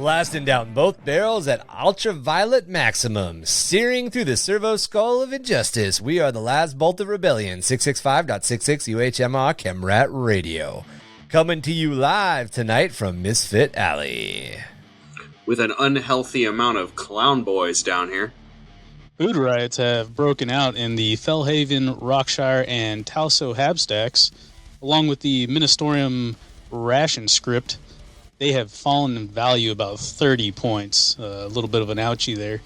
Blasting down both barrels at ultraviolet maximum, searing through the servo skull of injustice. We are the last bolt of rebellion, 665.66 UHMR Chemrat Radio. Coming to you live tonight from Misfit Alley. With an unhealthy amount of clown boys down here. Food riots have broken out in the Fellhaven, Rockshire, and Tauso Habstacks, along with the Ministorium ration script. They have fallen in value about 30 points. A little bit of an ouchie there.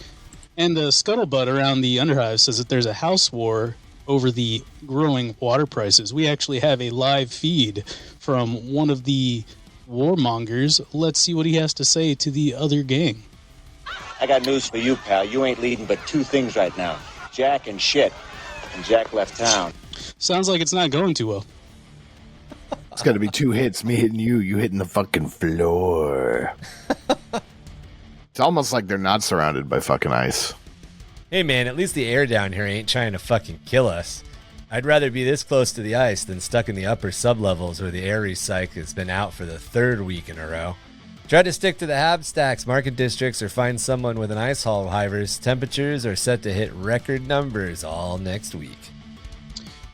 And the scuttlebutt around the Underhive says that there's a house war over the growing water prices. We actually have a live feed from one of the warmongers. Let's see what he has to say to the other gang. I got news for you, pal. You ain't leading but two things right now. Jack and shit. And Jack left town. Sounds like it's not going too well. It's got to be two hits, me hitting you, you hitting the fucking floor. It's almost like they're not surrounded by fucking ice. Hey man, at least the air down here ain't trying to fucking kill us. I'd rather be this close to the ice than stuck in the upper sublevels where the air recyc has been out for the third week in a row. Try to stick to the Habstacks market districts or find someone with an ice haul hivers. Temperatures are set to hit record numbers all next week.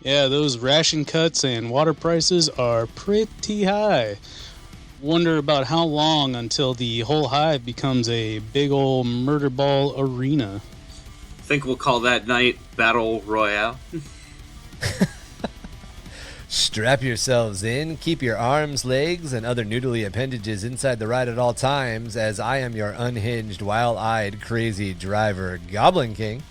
Yeah, those ration cuts and water prices are pretty high. Wonder about how long until the whole hive becomes a big ol' murder ball arena. Think we'll call that night Battle Royale. Strap yourselves in, keep your arms, legs, and other noodly appendages inside the ride at all times, as I am your unhinged, wild-eyed, crazy driver, Goblin King.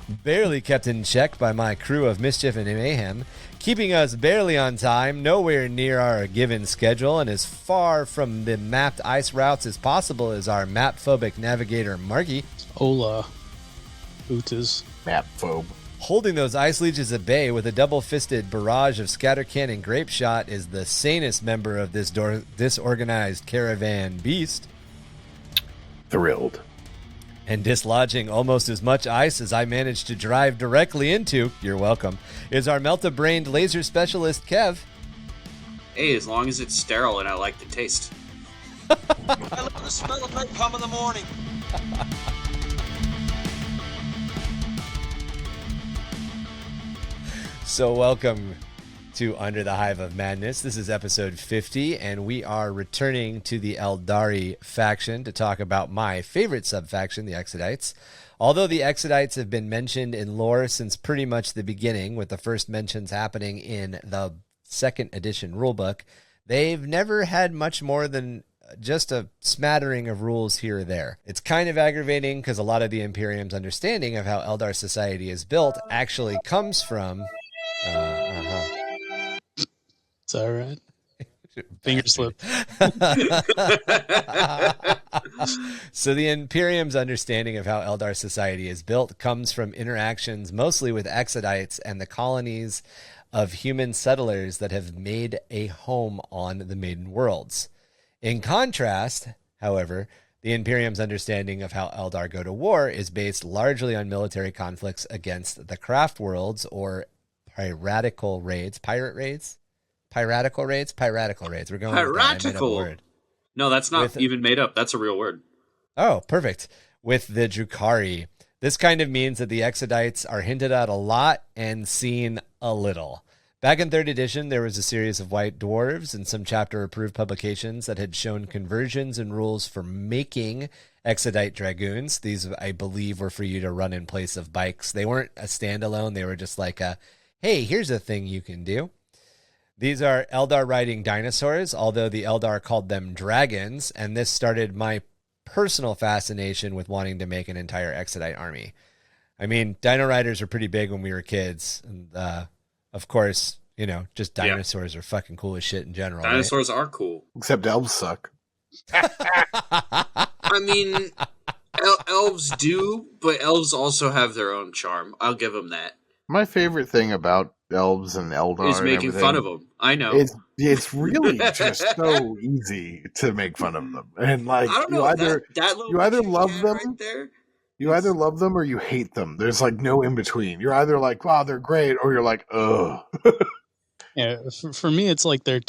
Barely kept in check by my crew of mischief and mayhem, keeping us barely on time, nowhere near our given schedule, and as far from the mapped ice routes as possible as our map-phobic navigator Marky. Hola, Bootas. Map-phobe. Holding those ice leeches at bay with a double-fisted barrage of scattercan and grape shot is the sanest member of this disorganized caravan beast. Thrilled. And dislodging almost as much ice as I managed to drive directly into, you're welcome, is our melt-a-brained laser specialist, Kev. Hey, as long as it's sterile and I like the taste. I love the smell of napalm in the morning. So welcome to Under the Hive of Madness. This is episode 50, and we are returning to the Aeldari faction to talk about my favorite sub-faction, the Exodites. Although the Exodites have been mentioned in lore since pretty much the beginning, with the first mentions happening in the second edition rulebook, they've never had much more than just a smattering of rules here or there. It's kind of aggravating because a lot of the Imperium's understanding of how Eldar society is built actually comes from... It's all right. Finger slip. So the Imperium's understanding of how Eldar society is built comes from interactions mostly with Exodites and the colonies of human settlers that have made a home on the Maiden Worlds. In contrast, however, the Imperium's understanding of how Eldar go to war is based largely on military conflicts against the craft worlds or piratical raids. Piratical raids? We're going with that. I made up a word. No, that's not even made up. That's a real word. Oh, perfect. With the Drukhari. This kind of means that the Exodites are hinted at a lot and seen a little. Back in 3rd edition, there was a series of white dwarves and some chapter-approved publications that had shown conversions and rules for making Exodite dragoons. These, I believe, were for you to run in place of bikes. They weren't a standalone. They were just like a, hey, here's a thing you can do. These are Eldar riding dinosaurs, although the Eldar called them dragons, and this started my personal fascination with wanting to make an entire Exodite army. I mean, dino riders were pretty big when we were kids, and of course, you know, just dinosaurs are fucking cool as shit in general. Dinosaurs are cool. Except elves suck. I mean, elves do, but elves also have their own charm. I'll give them that. My favorite thing about elves and Eldar is making fun of them. I know. It's really just so easy to make fun of them. And like, I don't know, you either love them, right there, you either love them or you hate them. There's like no in between. You're either like, wow, they're great, or you're like, ugh. Yeah, for me, it's like they're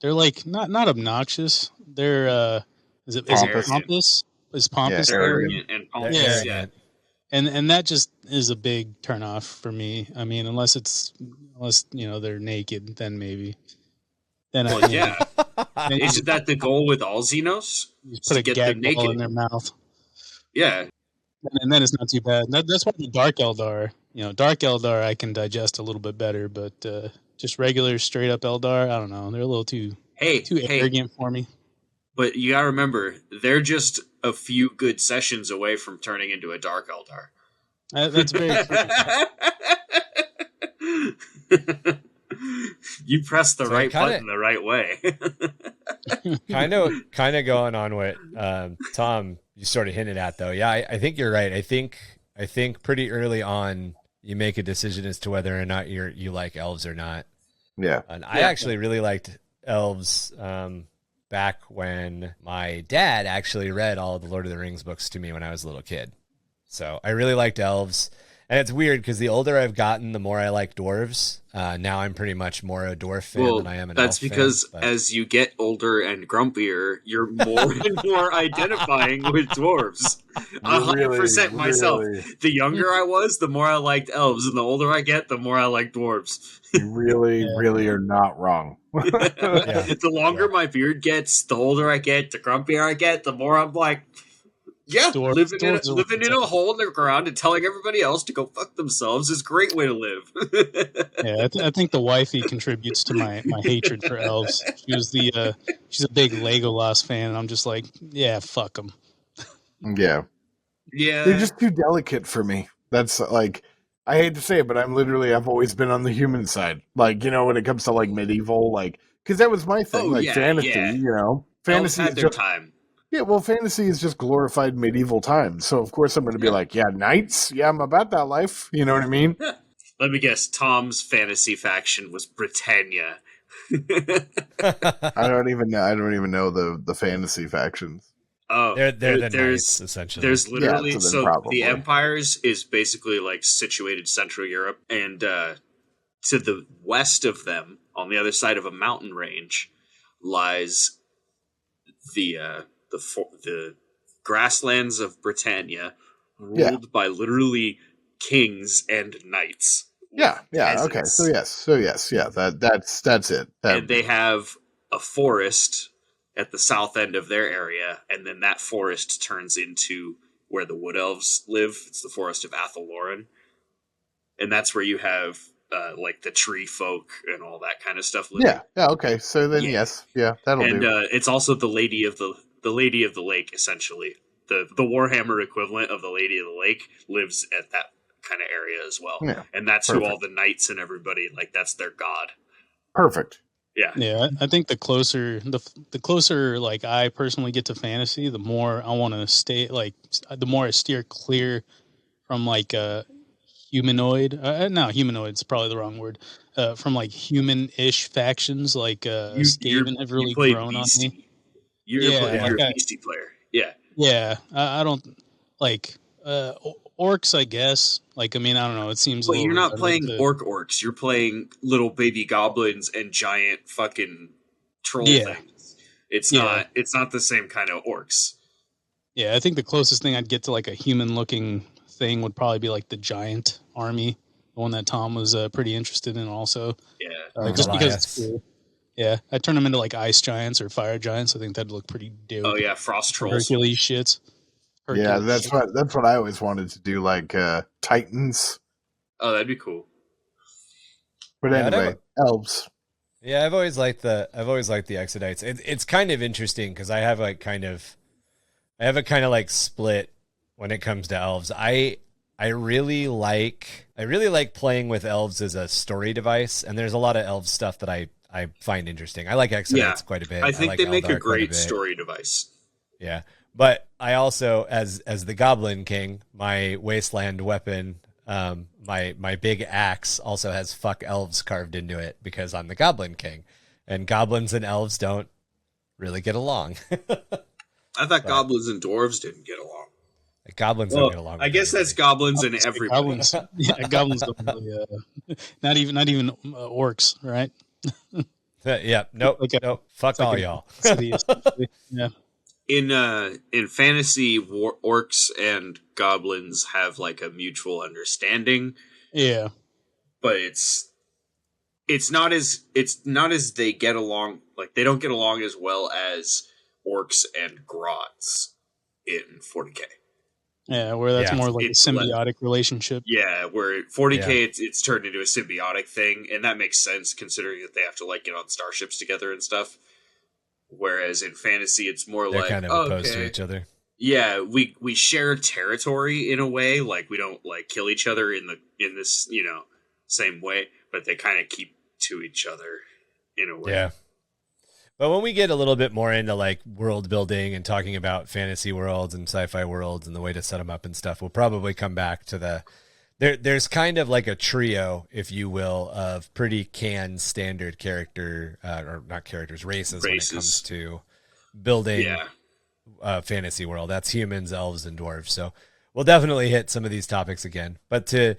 like not obnoxious. They're Is it Pompous. Pompous? Is Pompous? Yeah, there? Arrogant and pompous. Yeah. Yeah. And that just is a big turnoff for me. I mean, unless they're naked, then maybe. Then Well, yeah. Isn't that the goal with all Xenos? you put a get gag them ball naked. in their mouth, Yeah. and then it's not too bad. That's why the Dark Eldar, Dark Eldar, I can digest a little bit better, but just regular straight up Eldar, I don't know. They're a little too arrogant for me. But you gotta remember, they're just a few good sessions away from turning into a Dark Eldar. That's very true. You press the So right kinda- button the right way. kind of going on what Tom you sort of hinted at though. Yeah, I think you're right. I think pretty early on you make a decision as to whether or not you like elves or not. Yeah. And I actually really liked elves back when my dad actually read all of the Lord of the Rings books to me when I was a little kid. So I really liked elves. And it's weird because the older I've gotten, the more I like dwarves. Now I'm pretty much more a dwarf fan than I am an elf that's because fan, as you get older and grumpier, you're more and more identifying with dwarves. 100% myself. Really, The younger I was, the more I liked elves, and the older I get, the more I like dwarves. you really are not wrong. The longer my beard gets, the older I get, the grumpier I get, the more I'm like, yeah, living in a hole in the ground and telling everybody else to go fuck themselves is a great way to live. Yeah, I think the wifey contributes to my hatred for elves. She's a big Legolas fan, and I'm just like, yeah, fuck them. Yeah. Yeah. They're just too delicate for me. That's like, I hate to say it, but I've always been on the human side. Like, when it comes to like medieval, like, because that was my thing, fantasy, fantasy Elves had is their just, time. yeah, well, fantasy is just glorified medieval times. So of course I'm going to be like, yeah, knights. Yeah, I'm about that life. You know what I mean? Let me guess. Tom's fantasy faction was Britannia. I don't even know the fantasy factions. Oh, they're the knights, essentially. There's literally probably. the empires is basically like situated Central Europe, and to the west of them, on the other side of a mountain range, lies the grasslands of Britannia, ruled by literally kings and knights. Yeah. Okay. So yes. Yeah. That's it. And they have a forest at the south end of their area, and then that forest turns into where the wood elves live. It's the forest of Aeldari, and that's where you have like the tree folk and all that kind of stuff living. Yeah. Okay. So then yes. Yeah. That'll do. And it's also the lady of the lake, essentially. The Warhammer equivalent of the Lady of the Lake lives at that kind of area as well. Yeah, and that's who all the knights and everybody, like, that's their god. Perfect. Yeah, I think the closer like I personally get to fantasy, the more I want to stay, like, the more I steer clear from like humanoid. No, humanoid's probably the wrong word. From like human-ish factions, like Skaven have really grown beastie. on me. You're a beastie player. Yeah. Yeah, I don't like orcs, I guess. Like, I mean, I don't know. It seems. But you're not playing orcs. You're playing little baby goblins and giant fucking troll things. It's not the same kind of orcs. Yeah, I think the closest thing I'd get to like a human-looking thing would probably be like the giant army, the one that Tom was pretty interested in, also. Yeah, just because it's cool. Yeah, I'd turn them into like ice giants or fire giants. I think that'd look pretty dope. Oh yeah, frost trolls. Hercules shits. Yeah, that's what I always wanted to do, like Titans. Oh, that'd be cool. But anyway, elves. Yeah, I've always liked the Exodites. It's kind of interesting because I have a kind of like split when it comes to elves. I really like playing with elves as a story device, and there's a lot of elf stuff that I find interesting. I like Exodites quite a bit. I think like they make Eldar a great story device. Yeah. But I also, as the Goblin King, my wasteland weapon, my big axe also has fuck elves carved into it because I'm the Goblin King. And goblins and elves don't really get along. I thought goblins and dwarves didn't get along. Goblins don't get along. I guess that's goblins and everybody. Goblins, goblins don't really, not even orcs, right? Yeah, nope, Okay. nope. Fuck all y'all. Yeah. in fantasy, orcs and goblins have like a mutual understanding. Yeah, but it's not as they get along. Like they don't get along as well as orcs and grots in 40k. Yeah, where that's more like a symbiotic relationship. Yeah, where 40k it's turned into a symbiotic thing, and that makes sense considering that they have to like get on starships together and stuff. Whereas in fantasy, it's more They're like kind of opposed to each other. Yeah, we share territory in a way. Like we don't like kill each other in this same way, but they kind of keep to each other in a way. Yeah. But when we get a little bit more into like world building and talking about fantasy worlds and sci-fi worlds and the way to set them up and stuff, we'll probably come back to there's kind of like a trio, if you will, of pretty canned standard character, or not characters, races when it comes to building a fantasy world. That's humans, elves, and dwarves. So we'll definitely hit some of these topics again. But to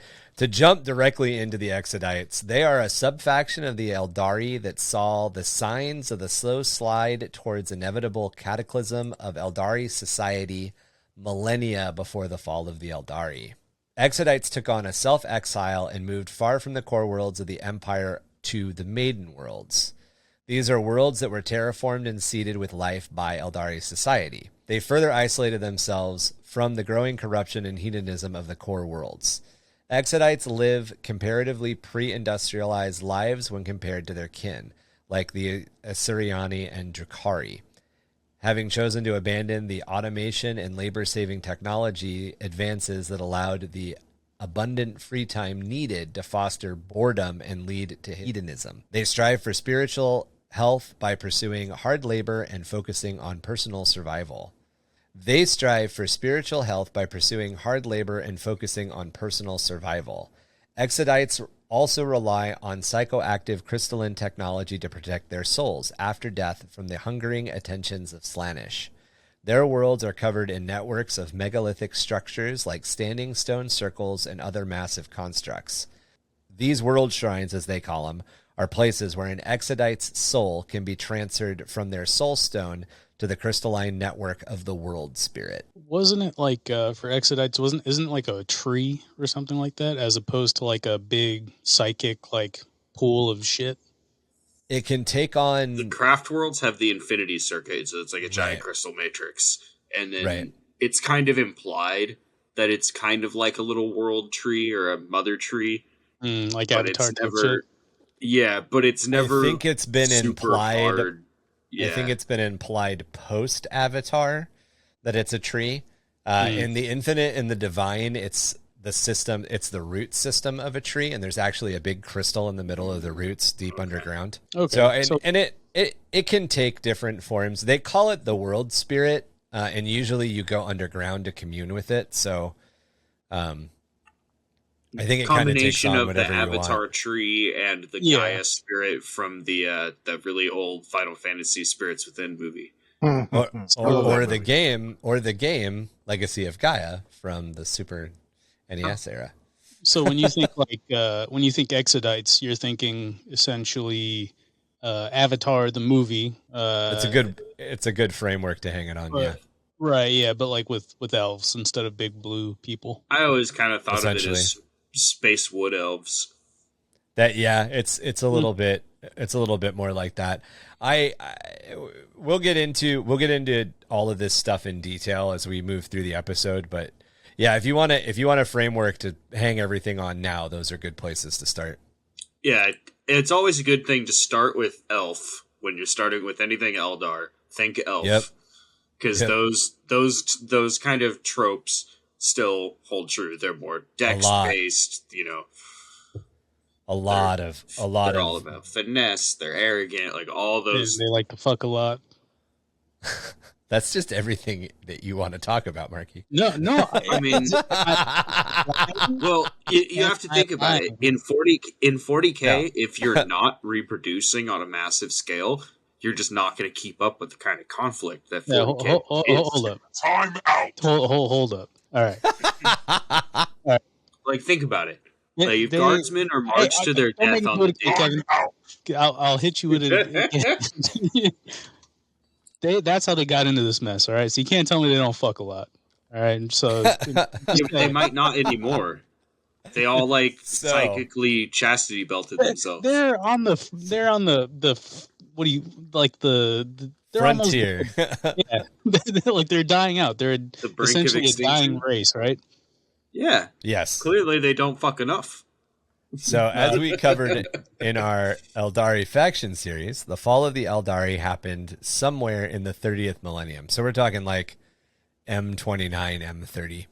jump directly into the Exodites, they are a sub-faction of the Aeldari that saw the signs of the slow slide towards inevitable cataclysm of Aeldari society millennia before the fall of the Aeldari. Exodites took on a self-exile and moved far from the core worlds of the Empire to the Maiden Worlds. These are worlds that were terraformed and seeded with life by Aeldari society. They further isolated themselves from the growing corruption and hedonism of the core worlds. Exodites live comparatively pre-industrialized lives when compared to their kin, like the Asuryani and Drukhari. Having chosen to abandon the automation and labor-saving technology advances that allowed the abundant free time needed to foster boredom and lead to hedonism. They strive for spiritual health by pursuing hard labor and focusing on personal survival. Exodites also rely on psychoactive crystalline technology to protect their souls after death from the hungering attentions of Slaanesh. Their worlds are covered in networks of megalithic structures like standing stone circles and other massive constructs. These world shrines, as they call them, are places where an Exodite's soul can be transferred from their soul stone to the crystalline network of the world spirit. Wasn't it like for Exodites? Isn't it like a tree or something like that, as opposed to like a big psychic like pool of shit? It can take on the craft worlds have the infinity circuit, so it's like a giant crystal matrix, and then it's kind of implied that it's kind of like a little world tree or a mother tree, like but Avatar. It's never, but it's never. I think it's been implied. Hard. I think it's been implied post Avatar that it's a tree. In the infinite and the divine, it's the system. It's the root system of a tree, and there's actually a big crystal in the middle of the roots, deep underground. Okay. So it can take different forms. They call it the world spirit, and usually you go underground to commune with it. So, I think it kind of takes on whatever you want. The Avatar tree and the Gaia spirit from the really old Final Fantasy Spirits Within movie, or the game Legacy of Gaia from the Super NES era. So when you think when you think Exodites, you're thinking essentially Avatar the movie. It's a good framework to hang it on. Right. Yeah, but like with elves instead of big blue people. I always kind of thought of it as space wood elves. It's a little bit more like that. We'll get into all of this stuff in detail as we move through the episode, but yeah, if you want a framework to hang everything on now, those are good places to start. Yeah, it's always a good thing to start with elf when you're starting with anything Eldar. Think elf. Yep. Because those kind of tropes still hold true. They're more dex based, A lot of they're all about finesse. They're arrogant, like all those. They like to fuck a lot. That's just everything that you want to talk about, Marky. No. I mean, well, you have to think about it. In 40k, if you're not reproducing on a massive scale, you're just not going to keep up with the kind of conflict that 40k is. Hold up. Time out. Hold up. All right. All right. Like, think about it. Like, guardsmen are marched to their death on the day. I'll hit you with it. That's how they got into this mess. All right, so you can't tell me they don't fuck a lot. All right, so They might not anymore. They all psychically chastity belted themselves. They're on the what do you like the they're frontier. Like they're dying out. They're essentially a dying race, right? Yeah. Yes. Clearly, they don't fuck enough. So, as we covered in our Aeldari faction series, the fall of the Aeldari happened somewhere in the 30th millennium. So, we're talking like M29, M30.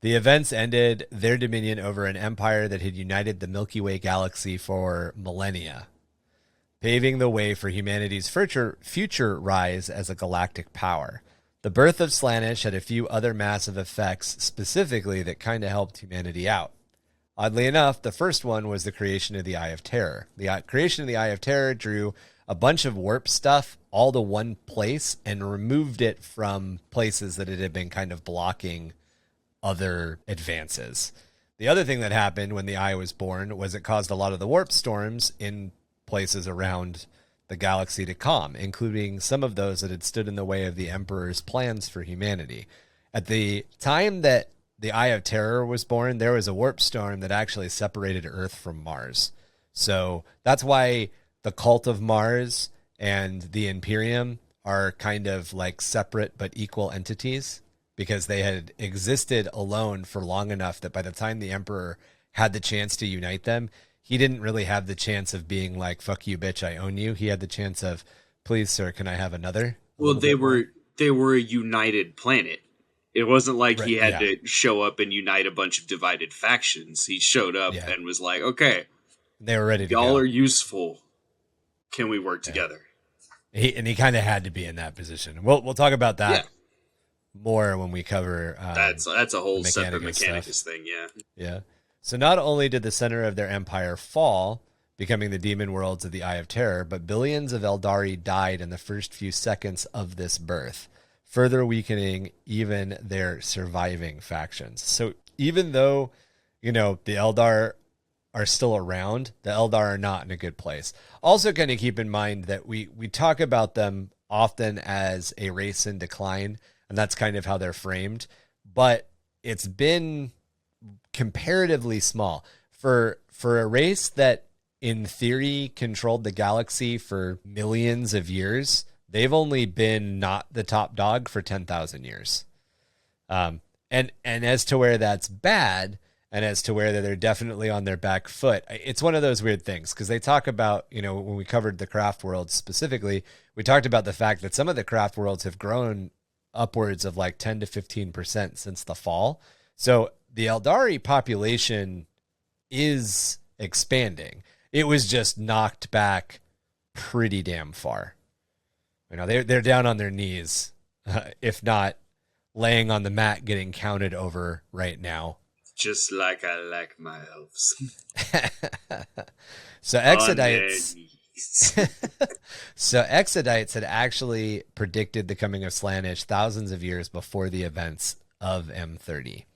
The events ended their dominion over an empire that had united the Milky Way galaxy for millennia, paving the way for humanity's future rise as a galactic power. The birth of Slaanesh had a few other massive effects specifically that kind of helped humanity out. Oddly enough, the first one was the creation of the Eye of Terror. The creation of the Eye of Terror drew a bunch of warp stuff all to one place and removed it from places that it had been kind of blocking other advances. The other thing that happened when the Eye was born was it caused a lot of the warp storms in places around the galaxy to calm, including some of those that had stood in the way of the Emperor's plans for humanity. At the time that the Eye of Terror was born, there was a warp storm that actually separated Earth from Mars. So that's why the Cult of Mars and the Imperium are kind of like separate but equal entities, because they had existed alone for long enough that by the time the Emperor had the chance to unite them, he didn't really have the chance of being like, fuck you, bitch, I own you. He had the chance of, please, sir, can I have another? Well, they were a united planet. It wasn't like he had to show up and unite a bunch of divided factions. He showed up and was like, okay, they were ready to y'all go. are useful. Can we work together? He kind of had to be in that position. We'll talk about that more when we cover that's a whole separate Mechanicus thing. Yeah. So not only did the center of their empire fall, becoming the demon worlds of the Eye of Terror, but billions of Aeldari died in the first few seconds of this birth, further weakening even their surviving factions. So even though, the Eldar are still around, the Eldar are not in a good place. Also, kind of keep in mind that we talk about them often as a race in decline, and that's kind of how they're framed. But it's been comparatively small for a race that in theory controlled the galaxy for millions of years. They've only been not the top dog for 10,000 years. And as to where that's bad, and as to where they're definitely on their back foot, it's one of those weird things, because they talk about, when we covered the craft worlds specifically, we talked about the fact that some of the craft worlds have grown upwards of like 10 to 15% since the fall. So the Aeldari population is expanding. It was just knocked back pretty damn far. They're down on their knees, if not laying on the mat getting counted over right now. Just like I like my elves. So Exodites had actually predicted the coming of Slaanesh thousands of years before the events of M30.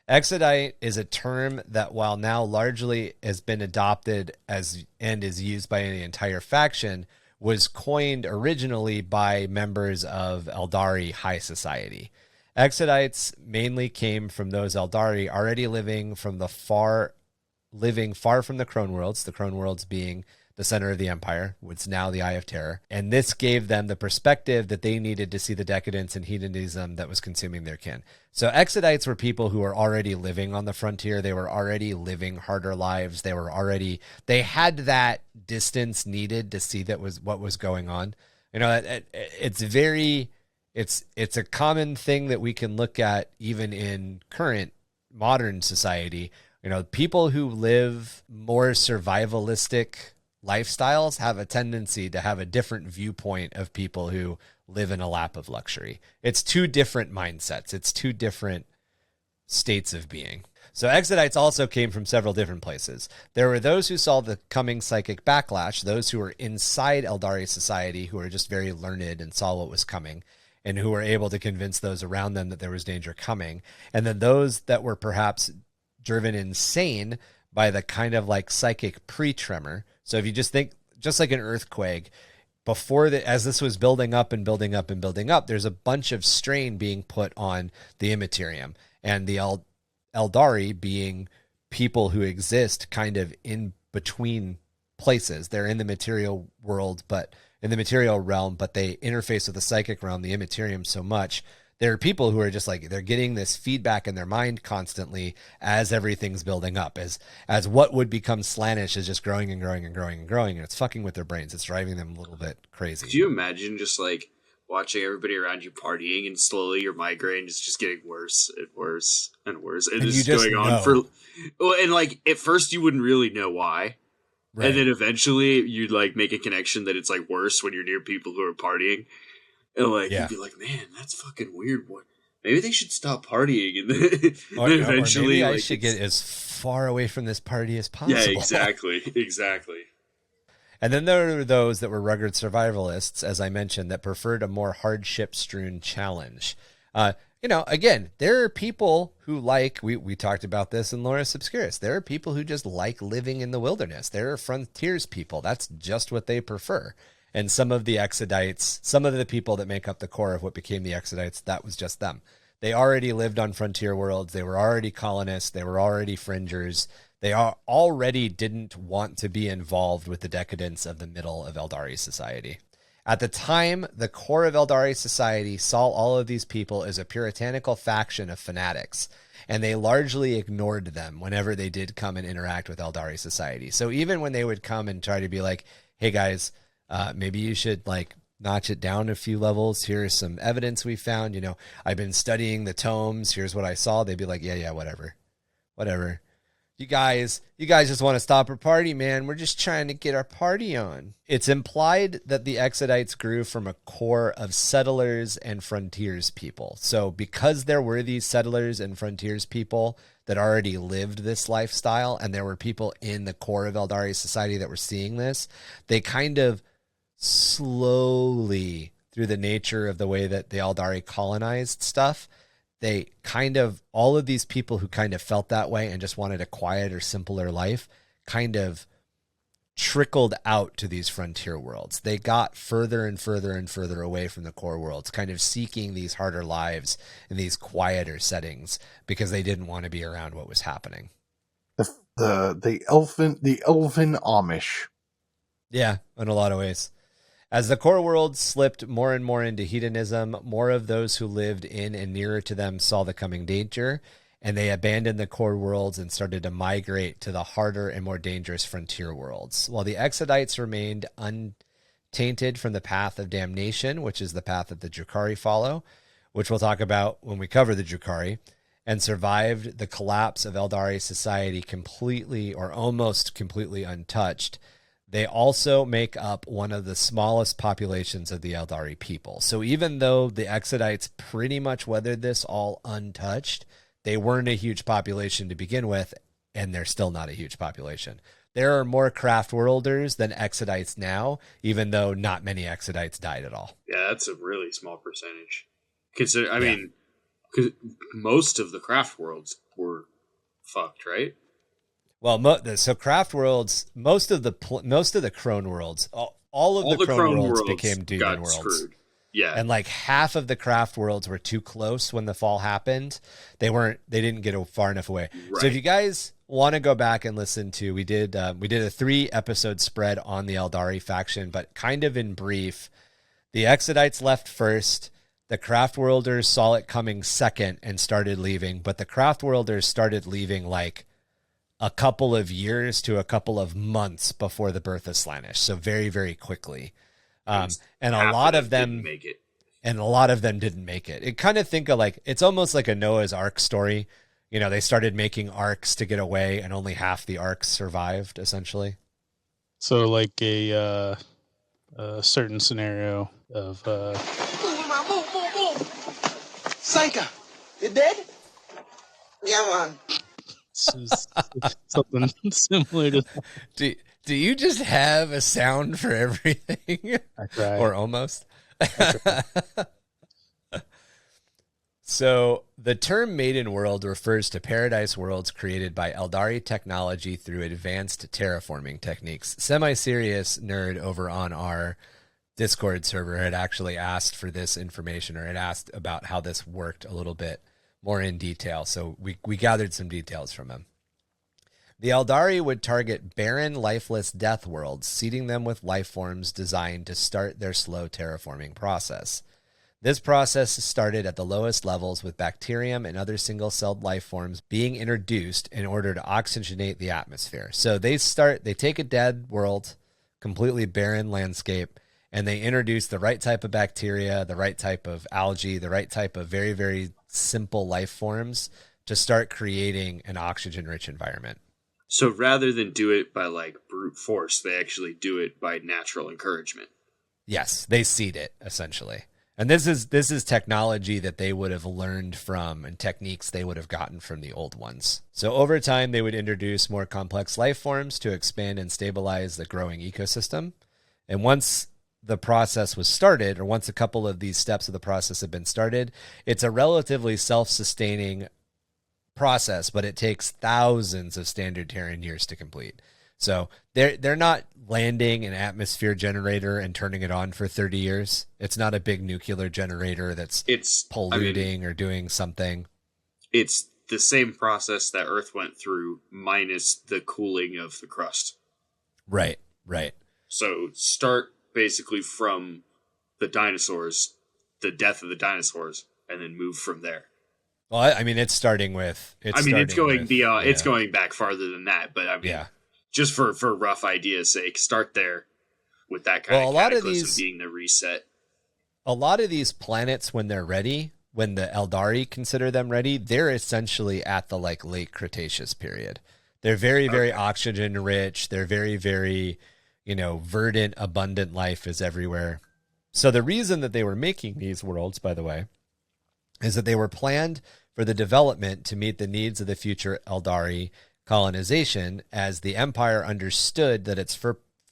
Exodite is a term that, while now largely has been adopted and is used by the entire faction, was coined originally by members of Aeldari high society. Exodites mainly came from those Aeldari already living far from the Crone Worlds, the Crone Worlds being the center of the empire, what's now the Eye of Terror. And this gave them the perspective that they needed to see the decadence and hedonism that was consuming their kin. So Exodites were people who were already living on the frontier. They were already living harder lives. They had that distance needed to see what was going on. It's a common thing that we can look at even in current modern society. People who live more survivalistic lifestyles have a tendency to have a different viewpoint of people who live in a lap of luxury. It's two different mindsets. It's two different states of being. So Exodites also came from several different places. There were those who saw the coming psychic backlash, those who were inside Aeldari society who were just very learned and saw what was coming, and who were able to convince those around them that there was danger coming. And then those that were perhaps driven insane by the kind of like psychic pre-tremor. So if you just think, just like an earthquake, as this was building up and building up and building up, there's a bunch of strain being put on the immaterium, and the Aeldari being people who exist kind of in between places. They're in the material world, but in the material realm, but they interface with the psychic realm, the immaterium, so much. There are people who are just like, they're getting this feedback in their mind constantly as everything's building up, as what would become Slaanesh is just growing and growing and growing and growing, and it's fucking with their brains. It's driving them a little bit crazy. Could you imagine just like watching everybody around you partying, and slowly your migraine is just getting worse and worse and worse, and this is going on for, well, and like at first you wouldn't really know why, right. And then eventually you'd like make a connection that it's like worse when you're near people who are partying. And like you'd be like, man, that's fucking weird. What? Maybe they should stop partying, and then, eventually, or maybe I should get as far away from this party as possible. Yeah, exactly. And then there are those that were rugged survivalists, as I mentioned, that preferred a more hardship-strewn challenge. Again, there are people who like, we talked about this in Loris Obscurus, there are people who just like living in the wilderness. There are frontiers people. That's just what they prefer. And some of the Exodites, some of the people that make up the core of what became the Exodites, that was just them. They already lived on frontier worlds. They were already colonists. They were already fringers. They already didn't want to be involved with the decadence of the middle of Aeldari society. At the time, the core of Aeldari society saw all of these people as a puritanical faction of fanatics, and they largely ignored them whenever they did come and interact with Aeldari society. So even when they would come and try to be like, hey guys, maybe you should like notch it down a few levels. Here's some evidence we found. I've been studying the tomes. Here's what I saw. They'd be like, yeah, whatever. You guys just want to stop our party, man. We're just trying to get our party on. It's implied that the Exodites grew from a core of settlers and frontiers people. So because there were these settlers and frontiers people that already lived this lifestyle, and there were people in the core of Aeldari society that were seeing this, they kind of slowly, through the nature of the way that the Aeldari colonized stuff, they kind of, all of these people who kind of felt that way and just wanted a quieter, simpler life kind of trickled out to these frontier worlds. They got further and further and further away from the core worlds, kind of seeking these harder lives in these quieter settings because they didn't want to be around what was happening. The elven Amish. Yeah, in a lot of ways. As the core world slipped more and more into hedonism, more of those who lived in and nearer to them saw the coming danger, and they abandoned the core worlds and started to migrate to the harder and more dangerous frontier worlds. While the Exodites remained untainted from the path of damnation, which is the path that the Drukhari follow, which we'll talk about when we cover the Drukhari, and survived the collapse of Aeldari society completely or almost completely untouched, they also make up one of the smallest populations of the Aeldari people. So even though the Exodites pretty much weathered this all untouched, they weren't a huge population to begin with, and they're still not a huge population. There are more craft worlders than Exodites now, even though not many Exodites died at all. Yeah, that's a really small percentage. I mean, because most of the craft worlds were fucked, right? Well, so craft worlds, most of the crone worlds, all of the crone worlds became demon worlds. Screwed. Yeah, and like half of the craft worlds were too close when the fall happened. They didn't get far enough away. Right. So if you guys want to go back and listen to, we did a 3-episode spread on the Aeldari faction, but kind of in brief, the Exodites left first. The craft worlders saw it coming second and started leaving, but the craft worlders started leaving like a couple of years to a couple of months before the birth of Slaanesh. So very, very quickly. And a lot of them didn't make it. And a lot of them didn't make it. It kind of think of like, it's almost like a Noah's Ark story. They started making arks to get away and only half the arks survived, essentially. So like a certain scenario of... Move! Sanka, you dead? Yeah, man. Something similar to that. Do you just have a sound for everything? I try. Or almost? So the term Maiden World refers to paradise worlds created by Aeldari technology through advanced terraforming techniques. Semi-serious nerd over on our Discord server had actually asked for this information, or had asked about how this worked a little bit more in detail. So we gathered some details from him. The Aeldari would target barren, lifeless death worlds, seeding them with life forms designed to start their slow terraforming process. This process started at the lowest levels, with bacterium and other single-celled life forms being introduced in order to oxygenate the atmosphere. So they take a dead world, completely barren landscape, and they introduce the right type of bacteria, the right type of algae, the right type of very, very simple life forms to start creating an oxygen-rich environment. So rather than do it by like brute force, they actually do it by natural encouragement. Yes, they seed it, essentially. And this is technology that they would have learned from, and techniques they would have gotten from the old ones. So over time, they would introduce more complex life forms to expand and stabilize the growing ecosystem. And once the process was started, or once a couple of these steps of the process have been started, it's a relatively self-sustaining process, but it takes thousands of standard Terran years to complete. So they're not landing an atmosphere generator and turning it on for 30 years. It's not a big nuclear generator that's polluting or doing something. It's the same process that Earth went through, minus the cooling of the crust. Right. So start basically from the dinosaurs, the death of the dinosaurs, and then move from there. Well, I mean, it's starting with... It's going beyond... Yeah. It's going back farther than that, but I mean... Yeah. Just for rough idea's sake, start there with that kind of cataclysm being the reset. A lot of these planets, when they're ready, when the Aeldari consider them ready, they're essentially at the like late Cretaceous period. They're very, very oxygen rich. They're very, very, verdant, abundant life is everywhere. So the reason that they were making these worlds, by the way, is that they were planned for the development to meet the needs of the future Aeldari colonization, as the Empire understood that its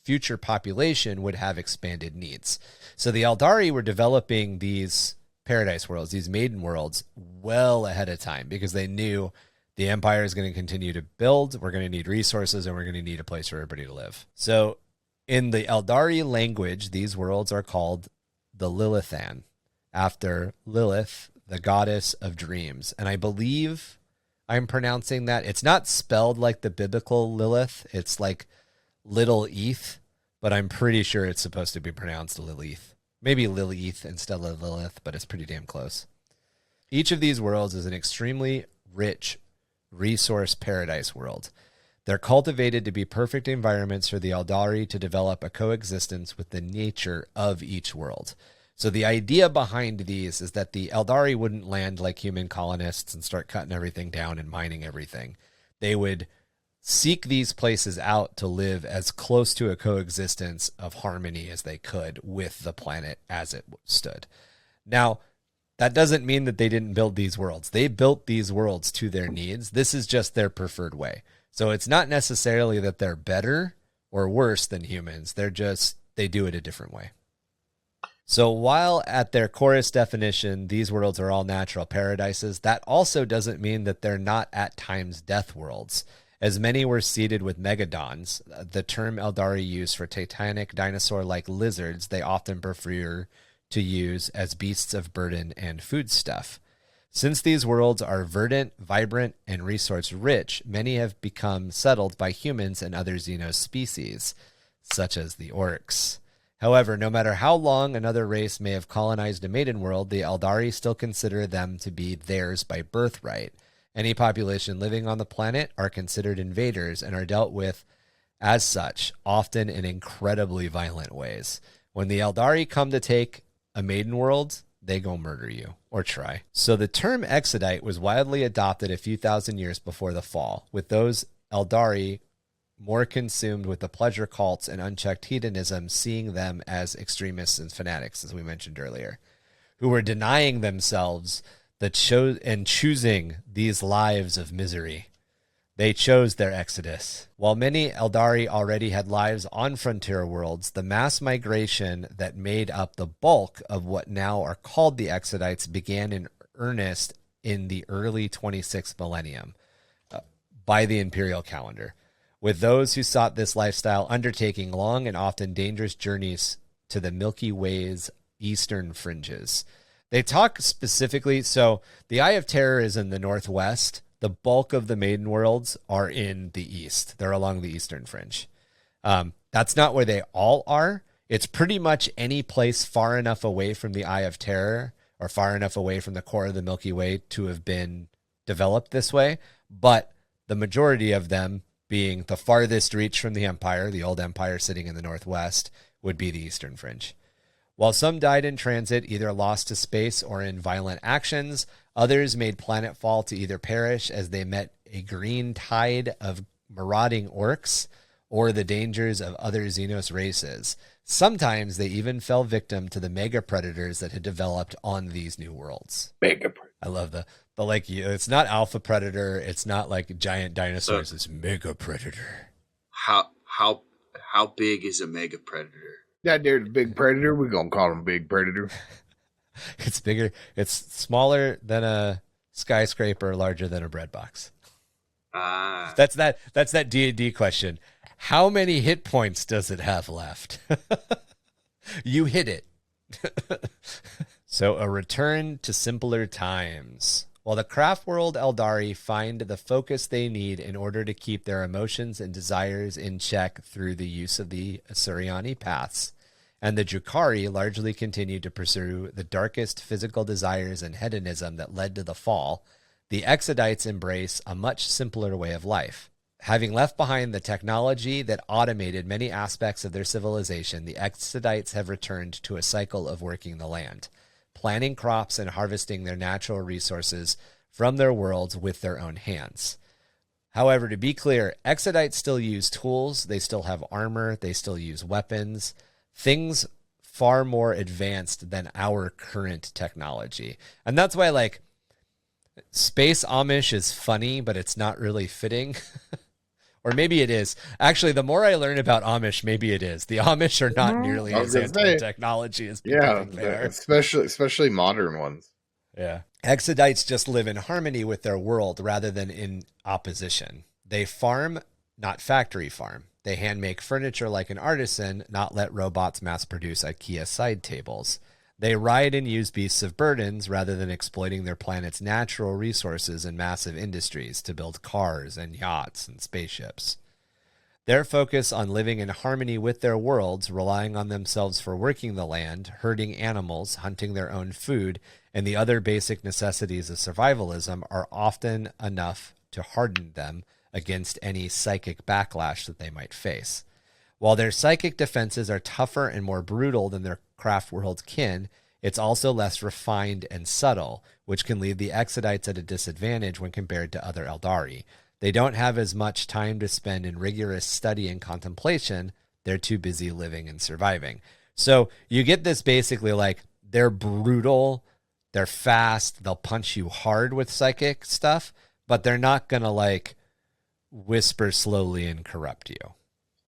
future population would have expanded needs. So the Aeldari were developing these paradise worlds, these Maiden Worlds, well ahead of time, because they knew the Empire is going to continue to build, we're going to need resources, and we're going to need a place for everybody to live. So in the Aeldari language, these worlds are called the Lilithan, after Lilith, the goddess of dreams. And I believe I'm pronouncing that. It's not spelled like the biblical Lilith. It's like Little Eth, but I'm pretty sure it's supposed to be pronounced Lilith. Maybe Lilith instead of Lilith, but it's pretty damn close. Each of these worlds is an extremely rich resource paradise world. They're cultivated to be perfect environments for the Aeldari to develop a coexistence with the nature of each world. So the idea behind these is that the Aeldari wouldn't land like human colonists and start cutting everything down and mining everything. They would seek these places out to live as close to a coexistence of harmony as they could with the planet as it stood. Now, that doesn't mean that they didn't build these worlds. They built these worlds to their needs. This is just their preferred way. So it's not necessarily that they're better or worse than humans. They do it a different way. So while at their chorus definition, these worlds are all natural paradises, that also doesn't mean that they're not at times death worlds. As many were seeded with megadons, the term Aeldari used for titanic dinosaur-like lizards they often prefer to use as beasts of burden and foodstuff. Since these worlds are verdant, vibrant, and resource-rich, many have become settled by humans and other xenos species, such as the orcs. However, no matter how long another race may have colonized a Maiden World, the Aeldari still consider them to be theirs by birthright. Any population living on the planet are considered invaders and are dealt with as such, often in incredibly violent ways. When the Aeldari come to take a Maiden World, they go murder you, or try. So the term Exodite was widely adopted a few thousand years before the fall, with those Aeldari more consumed with the pleasure cults and unchecked hedonism, seeing them as extremists and fanatics, as we mentioned earlier, who were denying themselves and choosing these lives of misery. They chose their exodus. While many Aeldari already had lives on frontier worlds, the mass migration that made up the bulk of what now are called the Exodites began in earnest in the early 26th millennium by the imperial calendar, with those who sought this lifestyle undertaking long and often dangerous journeys to the Milky Way's eastern fringes. They talk specifically, so the Eye of Terror is in the northwest. The bulk of the Maiden Worlds are in the east. They're along the eastern fringe. That's not where they all are. It's pretty much any place far enough away from the Eye of Terror or far enough away from the core of the Milky Way to have been developed this way. But the majority of them, being the farthest reach from the Empire, the old Empire sitting in the northwest, would be the eastern fringe. While some died in transit, either lost to space or in violent actions, others made planetfall to either perish as they met a green tide of marauding orcs or the dangers of other Xenos races. Sometimes they even fell victim to the mega predators that had developed on these new worlds. Mega predator. I love the like, it's not alpha predator, it's not like giant dinosaurs, it's mega predator. How big is a mega predator? That there's a big predator. We're gonna call him Big Predator. It's bigger. It's smaller than a skyscraper, larger than a bread box. That's that D&D question. How many hit points does it have left? You hit it. So a return to simpler times. While the craft world Aeldari find the focus they need in order to keep their emotions and desires in check through the use of the Asuryani paths, and the Drukhari largely continue to pursue the darkest physical desires and hedonism that led to the fall, the Exodites embrace a much simpler way of life. Having left behind the technology that automated many aspects of their civilization, the Exodites have returned to a cycle of working the land, planting crops and harvesting their natural resources from their worlds with their own hands. However, to be clear, Exodites still use tools, they still have armor, they still use weapons, things far more advanced than our current technology. And that's why, like, Space Amish is funny, but it's not really fitting. Or maybe it is. Actually, the more I learn about Amish, maybe it is. The Amish are not nearly as anti-technology as people think they are. Especially modern ones. Yeah. Exodites just live in harmony with their world rather than in opposition. They farm, not factory farm. They hand make furniture like an artisan, not let robots mass produce IKEA side tables. They ride and use beasts of burdens rather than exploiting their planet's natural resources and massive industries to build cars and yachts and spaceships. Their focus on living in harmony with their worlds, relying on themselves for working the land, herding animals, hunting their own food, and the other basic necessities of survivalism are often enough to harden them against any psychic backlash that they might face. While their psychic defenses are tougher and more brutal than their craft world kin, it's also less refined and subtle, which can leave the Exodites at a disadvantage when compared to other Aeldari. They don't have as much time to spend in rigorous study and contemplation. They're too busy living and surviving. So you get this basically like, they're brutal, they're fast, they'll punch you hard with psychic stuff, but they're not going to like whisper slowly and corrupt you.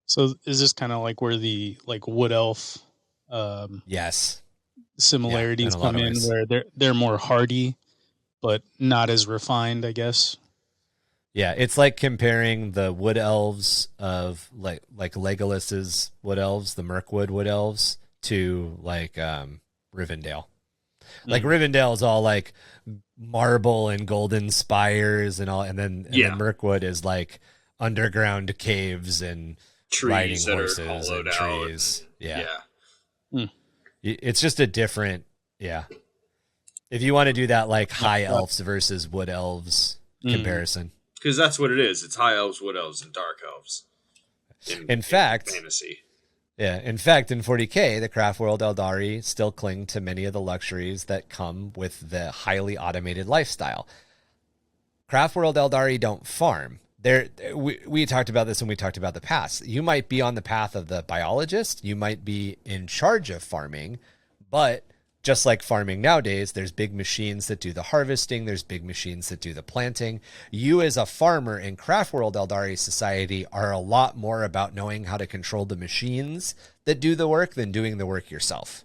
So is this kind of like where the like wood elf yes, similarities come in, where they're more hardy but not as refined, I guess? Yeah, it's like comparing the wood elves of like Legolas's wood elves, the Mirkwood wood elves, to like Rivendell. Like Rivendell is all like marble and golden spires and all, and then Mirkwood is like underground caves and trees riding that horses are hollowed and out. trees. Yeah. Hmm. It's just a different, If you want to do that like high elves versus wood elves comparison. Because that's what it is. It's high elves, wood elves, and dark elves. In fact, fantasy. Yeah, in fact, in 40k, the craft world Aeldari still cling to many of the luxuries that come with the highly automated lifestyle. Craft world Aeldari don't farm. We talked about this when we talked about the past. You might be on the path of the biologist. You might be in charge of farming, but just like farming nowadays, there's big machines that do the harvesting. There's big machines that do the planting. You as a farmer in craft world Aeldari society are a lot more about knowing how to control the machines that do the work than doing the work yourself.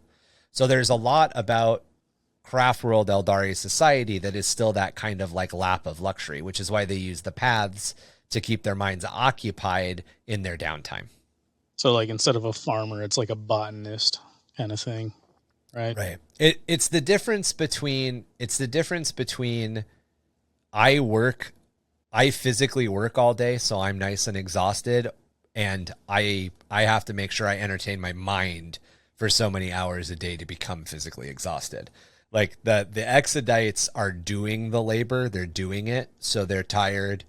So there's a lot about craft world Aeldari society that is still that kind of like lap of luxury, which is why they use the paths to keep their minds occupied in their downtime. So like instead of a farmer, it's like a botanist. kind of thing, right? Right. It's the difference between I physically work all day, so I'm nice and exhausted, and I have to make sure I entertain my mind for so many hours a day to become physically exhausted. Like the Exodites are doing the labor, they're doing it, so they're tired.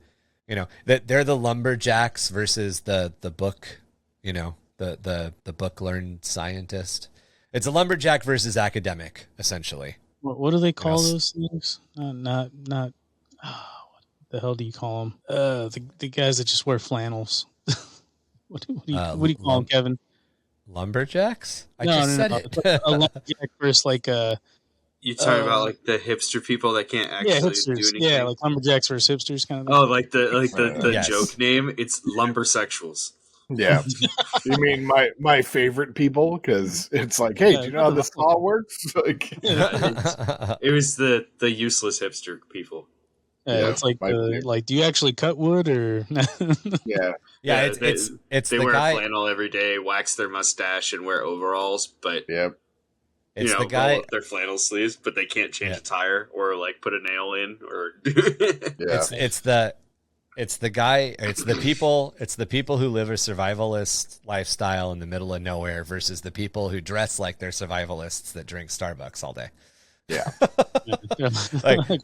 You know, that they're the lumberjacks versus the book, you know, the book learned scientist. It's a lumberjack versus academic, essentially. What do they call those things? Not. What the hell do you call them? The guys that just wear flannels. what do you call them, Kevin? Lumberjacks? I just said it. A lumberjack versus like a. You talking about like the hipster people that can't actually do anything? Yeah, like lumberjacks versus hipsters kind of thing. Oh, like the yes. joke name? It's lumbersexuals. Yeah. You mean my favorite people? Because it's like, hey, do you know how this all works? Like, it was the useless hipster people. It's like do you actually cut wood or? Yeah. Yeah, it's they the wear guy, flannel every day, wax their mustache, and wear overalls, but it's the guy roll up their flannel sleeves, but they can't change a tire or like put a nail in or. It's the people who live a survivalist lifestyle in the middle of nowhere versus the people who dress like they're survivalists that drink Starbucks all day. Yeah. And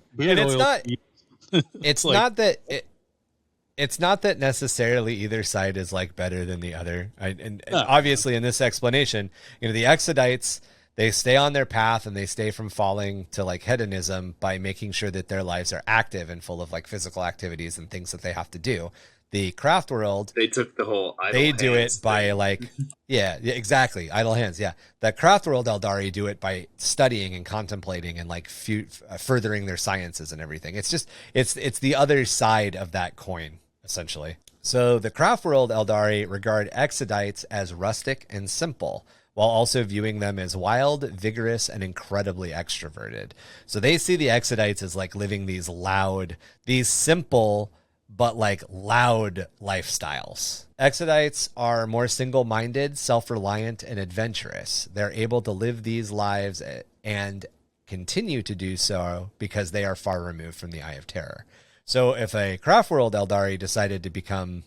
it's not that necessarily either side is like better than the other. And obviously in this explanation, you know, the Exodites, they stay on their path and they stay from falling to like hedonism by making sure that their lives are active and full of like physical activities and things that they have to do. The craft world, they took the whole idle they do hands it by thing. like exactly, idle hands. Yeah, the craft world Aeldari do it by studying and contemplating and like furthering their sciences and everything. It's just it's the other side of that coin essentially. So the craft world Aeldari regard Exodites as rustic and simple, while also viewing them as wild, vigorous, and incredibly extroverted. So they see the Exodites as like living these simple, but like loud lifestyles. Exodites are more single-minded, self-reliant, and adventurous. They're able to live these lives and continue to do so because they are far removed from the Eye of Terror. So if a craft world Aeldari decided to become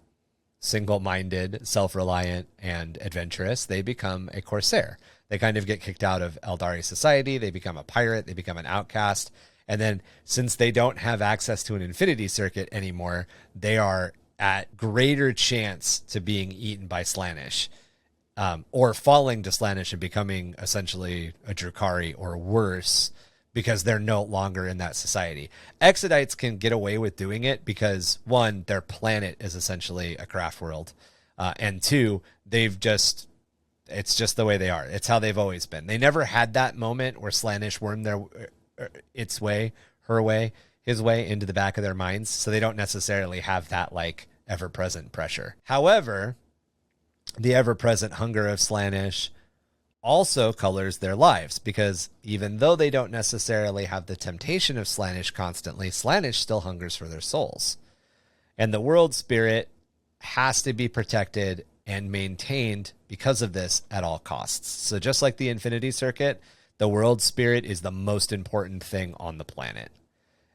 single-minded, self-reliant, and adventurous, they become a corsair. They kind of get kicked out of Aeldari society. They become a pirate. They become an outcast. And then since they don't have access to an infinity circuit anymore, they are at greater chance to being eaten by Slaanesh, or falling to Slaanesh and becoming essentially a Drukhari or worse, because they're no longer in that society. Exodites can get away with doing it because, one, their planet is essentially a craft world, and two, it's just the way they are. It's how they've always been. They never had that moment where Slaanesh wormed his way into the back of their minds, so they don't necessarily have that like ever-present pressure. However, the ever-present hunger of Slaanesh also colors their lives, because even though they don't necessarily have the temptation of Slaanesh constantly, Slaanesh still hungers for their souls. And the world spirit has to be protected and maintained because of this at all costs. So just like the Infinity Circuit, the world spirit is the most important thing on the planet.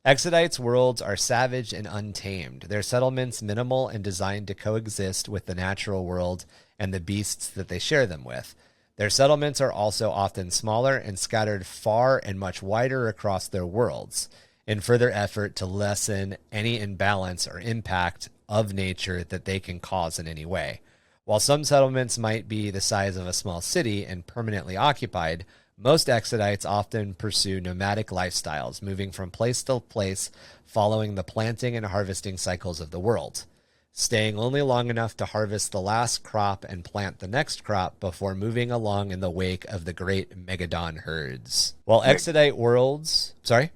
Exodites' worlds are savage and untamed. Their settlements minimal and designed to coexist with the natural world and the beasts that they share them with. Their settlements are also often smaller and scattered far and much wider across their worlds, in further effort to lessen any imbalance or impact of nature that they can cause in any way. While some settlements might be the size of a small city and permanently occupied, most Exodites often pursue nomadic lifestyles, moving from place to place, following the planting and harvesting cycles of the world, staying only long enough to harvest the last crop and plant the next crop before moving along in the wake of the great Megadon herds. While Exodite worlds... Sorry?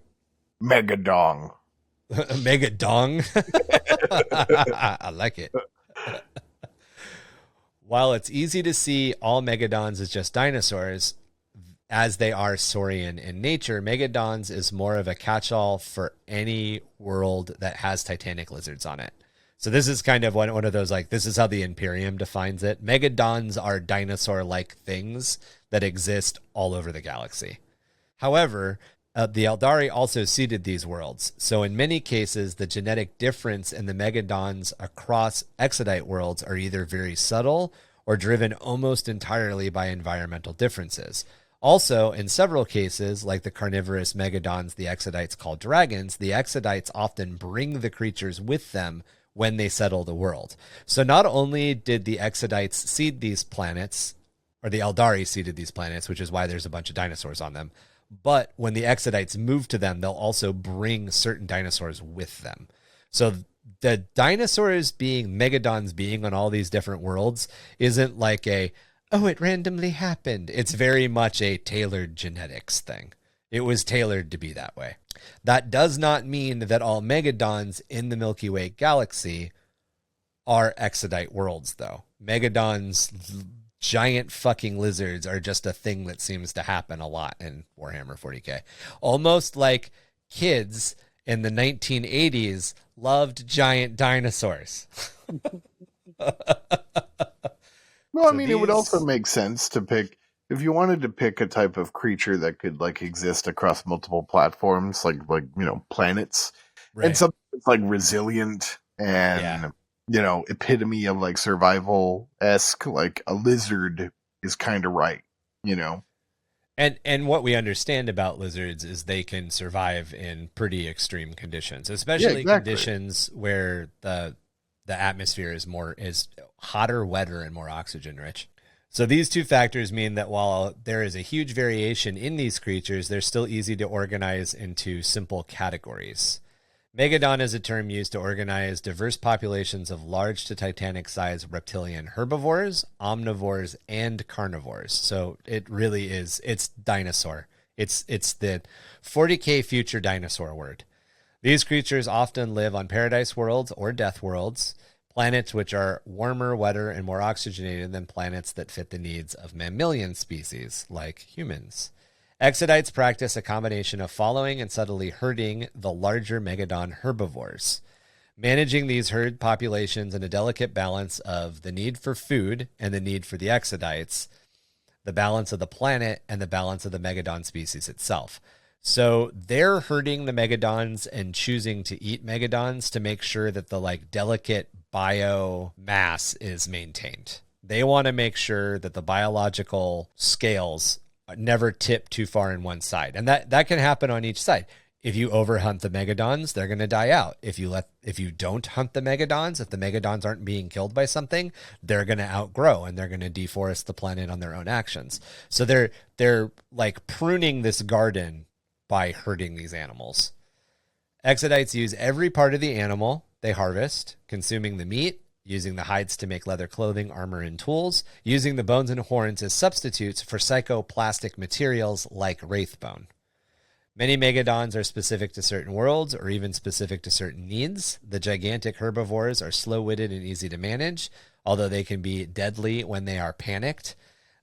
Megadong. Megadong? I like it. While it's easy to see all Megadons as just dinosaurs, as they are saurian in nature, Megadons is more of a catch-all for any world that has titanic lizards on it. So this is kind of one of those, like, this is how the Imperium defines it. Megadons are dinosaur-like things that exist all over the galaxy. However, the Aeldari also seeded these worlds. So in many cases, the genetic difference in the Megadons across Exodite worlds are either very subtle or driven almost entirely by environmental differences. Also, in several cases, like the carnivorous Megadons the Exodites call dragons, the Exodites often bring the creatures with them when they settle the world. So not only did the Exodites seed these planets, or the Aeldari seeded these planets, which is why there's a bunch of dinosaurs on them, but when the Exodites move to them, they'll also bring certain dinosaurs with them. So the dinosaurs Megadons being on all these different worlds isn't like it randomly happened. It's very much a tailored genetics thing. It was tailored to be that way. That does not mean that all Megadons in the Milky Way galaxy are Exodite worlds, though. Megadons, giant fucking lizards, are just a thing that seems to happen a lot in Warhammer 40k. Almost like kids in the 1980s loved giant dinosaurs. Well, I mean, it would also make sense to pick, if you wanted to pick a type of creature that could like exist across multiple platforms, like planets, right, and something that's like resilient and epitome of like survival-esque, like a lizard is kind of right, And what we understand about lizards is they can survive in pretty extreme conditions, especially conditions where the atmosphere is hotter, wetter, and more oxygen rich. So these two factors mean that while there is a huge variation in these creatures, they're still easy to organize into simple categories. Megadon is a term used to organize diverse populations of large to titanic-sized reptilian herbivores, omnivores, and carnivores. So it really is, it's dinosaur. It's the 40k future dinosaur word. These creatures often live on paradise worlds or death worlds, planets which are warmer, wetter, and more oxygenated than planets that fit the needs of mammalian species, like humans. Exodites practice a combination of following and subtly herding the larger Megadon herbivores, managing these herd populations in a delicate balance of the need for food and the need for the Exodites, the balance of the planet, and the balance of the Megadon species itself. So they're herding the Megadons and choosing to eat Megadons to make sure that the like delicate biomass is maintained. They want to make sure that the biological scales never tip too far in one side. And that can happen on each side. If you overhunt the Megadons, they're going to die out. If you don't hunt the Megadons, if the Megadons aren't being killed by something, they're going to outgrow and they're going to deforest the planet on their own actions. So they're like pruning this garden by herding these animals. Exodites use every part of the animal they harvest, consuming the meat, using the hides to make leather clothing, armor, and tools, using the bones and horns as substitutes for psychoplastic materials like wraithbone. Many Megadons are specific to certain worlds or even specific to certain needs. The gigantic herbivores are slow-witted and easy to manage, although they can be deadly when they are panicked.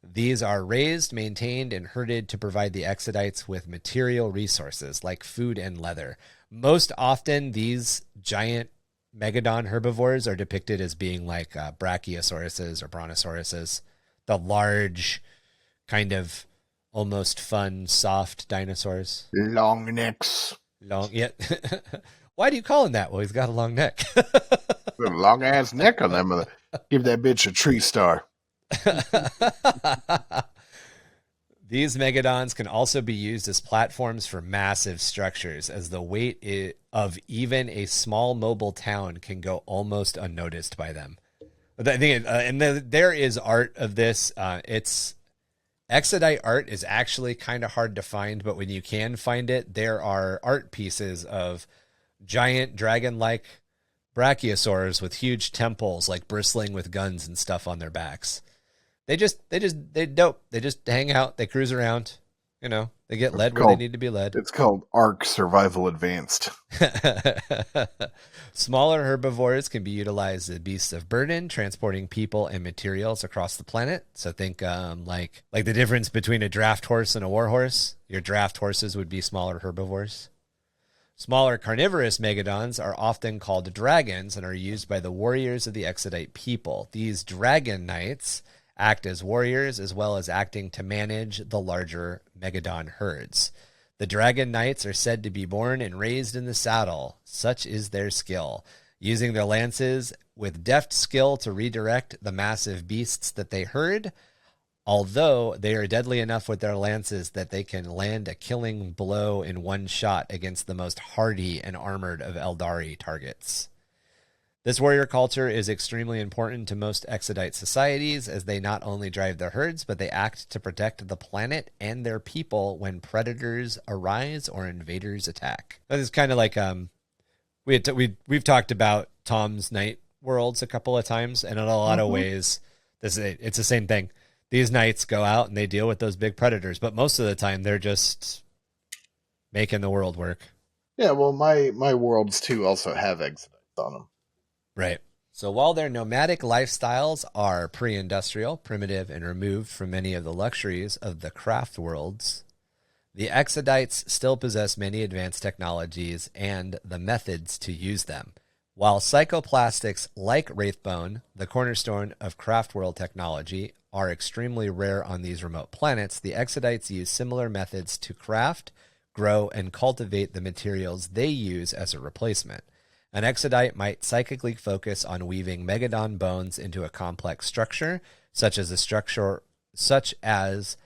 These are raised, maintained, and herded to provide the Exodites with material resources like food and leather. Most often, these giant Megadon herbivores are depicted as being like brachiosauruses or brontosauruses, the large, kind of almost fun, soft dinosaurs. Long necks. Yeah. Why do you call him that? Well, he's got a long neck. Long ass neck on them. Give that bitch a tree star. These Megadons can also be used as platforms for massive structures, as the weight of even a small mobile town can go almost unnoticed by them. I think, there is art of this. It's Exodite art is actually kind of hard to find, but when you can find it, there are art pieces of giant dragon-like brachiosaurs with huge temples, like bristling with guns and stuff on their backs. They're dope. They just hang out. They cruise around. They get led where they need to be led. It's called Ark Survival Advanced. Smaller herbivores can be utilized as beasts of burden, transporting people and materials across the planet. So think like the difference between a draft horse and a war horse. Your draft horses would be smaller herbivores. Smaller carnivorous megadons are often called dragons and are used by the warriors of the Exodite people. These dragon knights act as warriors as well as acting to manage the larger megadon herds. The dragon knights are said to be born and raised in the saddle. Such is their skill, using their lances with deft skill to redirect the massive beasts that they herd, although they are deadly enough with their lances that they can land a killing blow in one shot against the most hardy and armored of Aeldari targets. This warrior culture is extremely important to most Exodite societies, as they not only drive their herds, but they act to protect the planet and their people when predators arise or invaders attack. That is kind of like we've talked about Tom's Night Worlds a couple of times, and in a lot of ways, it's the same thing. These knights go out and they deal with those big predators, but most of the time they're just making the world work. Yeah, well, my worlds too also have Exodites on them. Right. So while their nomadic lifestyles are pre-industrial, primitive, and removed from many of the luxuries of the craft worlds, the Exodites still possess many advanced technologies and the methods to use them. While psychoplastics like Wraithbone, the cornerstone of craft world technology, are extremely rare on these remote planets, the Exodites use similar methods to craft, grow, and cultivate the materials they use as a replacement. An Exodite might psychically focus on weaving megadon bones into a complex structure, such as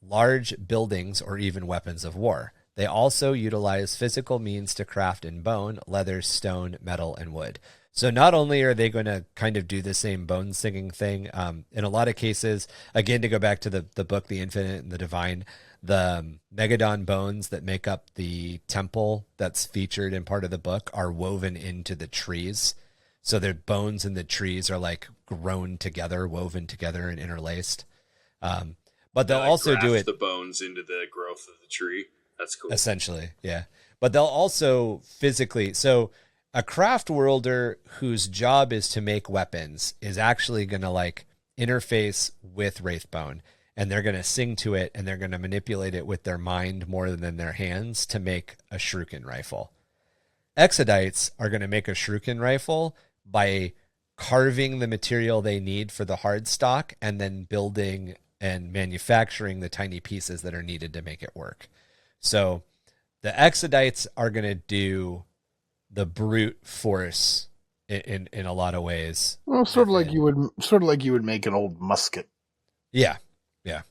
large buildings or even weapons of war. They also utilize physical means to craft in bone, leather, stone, metal, and wood. So not only are they going to kind of do the same bone singing thing, in a lot of cases, again, to go back to the book, The Infinite and the Divine, the megadon bones that make up the temple that's featured in part of the book are woven into the trees. So their bones and the trees are like grown together, woven together and interlaced. But they'll also do it. The bones into the growth of the tree. That's cool. Essentially, yeah. But they'll also physically. So a craft worlder whose job is to make weapons is actually going to like interface with Wraithbone. And they're going to sing to it, and they're going to manipulate it with their mind more than their hands to make a shuriken rifle. Exodites are going to make a shuriken rifle by carving the material they need for the hard stock and then building and manufacturing the tiny pieces that are needed to make it work. So the Exodites are going to do the brute force in a lot of ways. Well, sort of like you would make an old musket. Yeah. Yeah.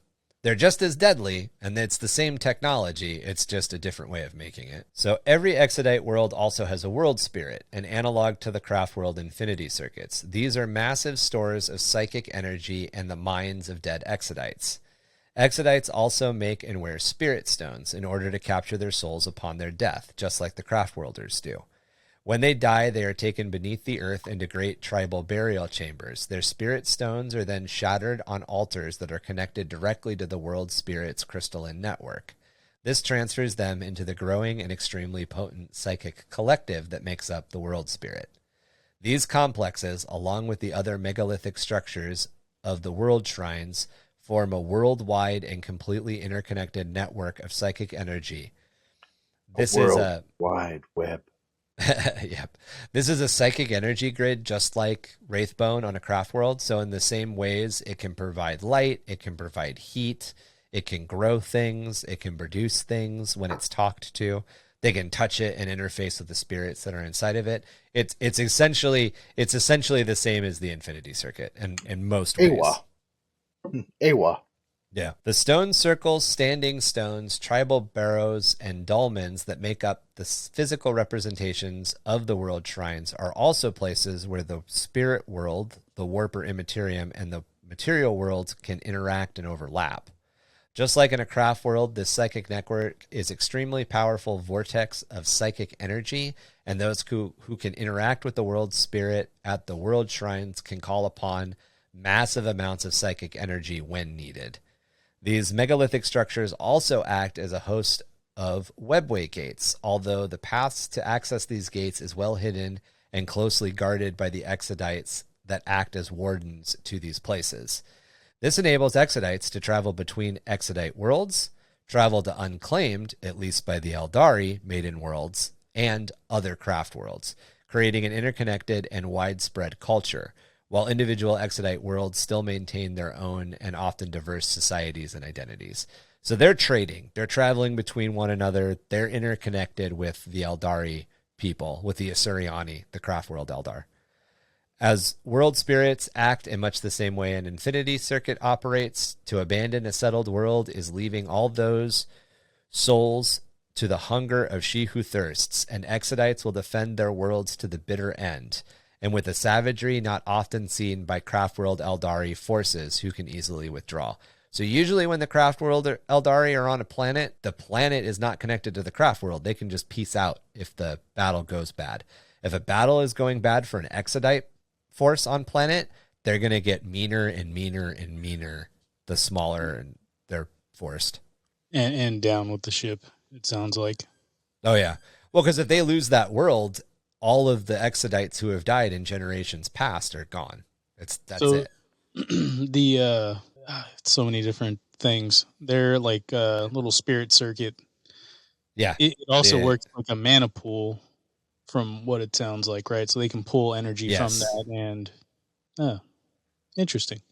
They're just as deadly, and it's the same technology. It's just a different way of making it. So every Exodite world also has a world spirit, an analog to the craft world infinity circuits. These are massive stores of psychic energy and the minds of dead Exodites. Exodites also make and wear spirit stones in order to capture their souls upon their death, just like the craft worlders do. When they die, they are taken beneath the earth into great tribal burial chambers. Their spirit stones are then shattered on altars that are connected directly to the world spirit's crystalline network. This transfers them into the growing and extremely potent psychic collective that makes up the world spirit. These complexes, along with the other megalithic structures of the world shrines, form a worldwide and completely interconnected network of psychic energy. This is a wide web. Yep. This is a psychic energy grid, just like Wraithbone on a craft world. So in the same ways, it can provide light, it can provide heat, it can grow things, it can produce things when it's talked to. They can touch it and interface with the spirits that are inside of it. It's essentially the same as the Infinity Circuit in most ways. Awa. Yeah. The stone circles, standing stones, tribal barrows, and dolmens that make up the physical representations of the world shrines are also places where the spirit world, the warper immaterium, and the material world can interact and overlap. Just like in a craft world, this psychic network is extremely powerful vortex of psychic energy, and those who can interact with the world spirit at the world shrines can call upon massive amounts of psychic energy when needed. These megalithic structures also act as a host of webway gates, although the paths to access these gates is well hidden and closely guarded by the Exodites that act as wardens to these places. This enables Exodites to travel between Exodite worlds, travel to unclaimed, at least by the Aeldari, Maiden Worlds, and other craft worlds, creating an interconnected and widespread culture, while individual Exodite worlds still maintain their own and often diverse societies and identities. So they're trading. They're traveling between one another. They're interconnected with the Aeldari people, with the Asuryani, the craft world Eldar. As world spirits act in much the same way an infinity circuit operates, to abandon a settled world is leaving all those souls to the hunger of she who thirsts, and Exodites will defend their worlds to the bitter end, and with a savagery not often seen by craft world Eldari forces who can easily withdraw. So usually when the craft world Eldari are on a planet, the planet is not connected to the craft world. They can just peace out if the battle goes bad. If a battle is going bad for an Exodite force on planet, they're going to get meaner and meaner and meaner the smaller they're forced. And down with the ship, it sounds like. Oh, yeah. Well, because if they lose that world, all of the Exodites who have died in generations past are gone. That's it. The so many different things. They're like a little spirit circuit. Yeah. It also works like a mana pool from what it sounds like, right? So they can pull energy from that and interesting.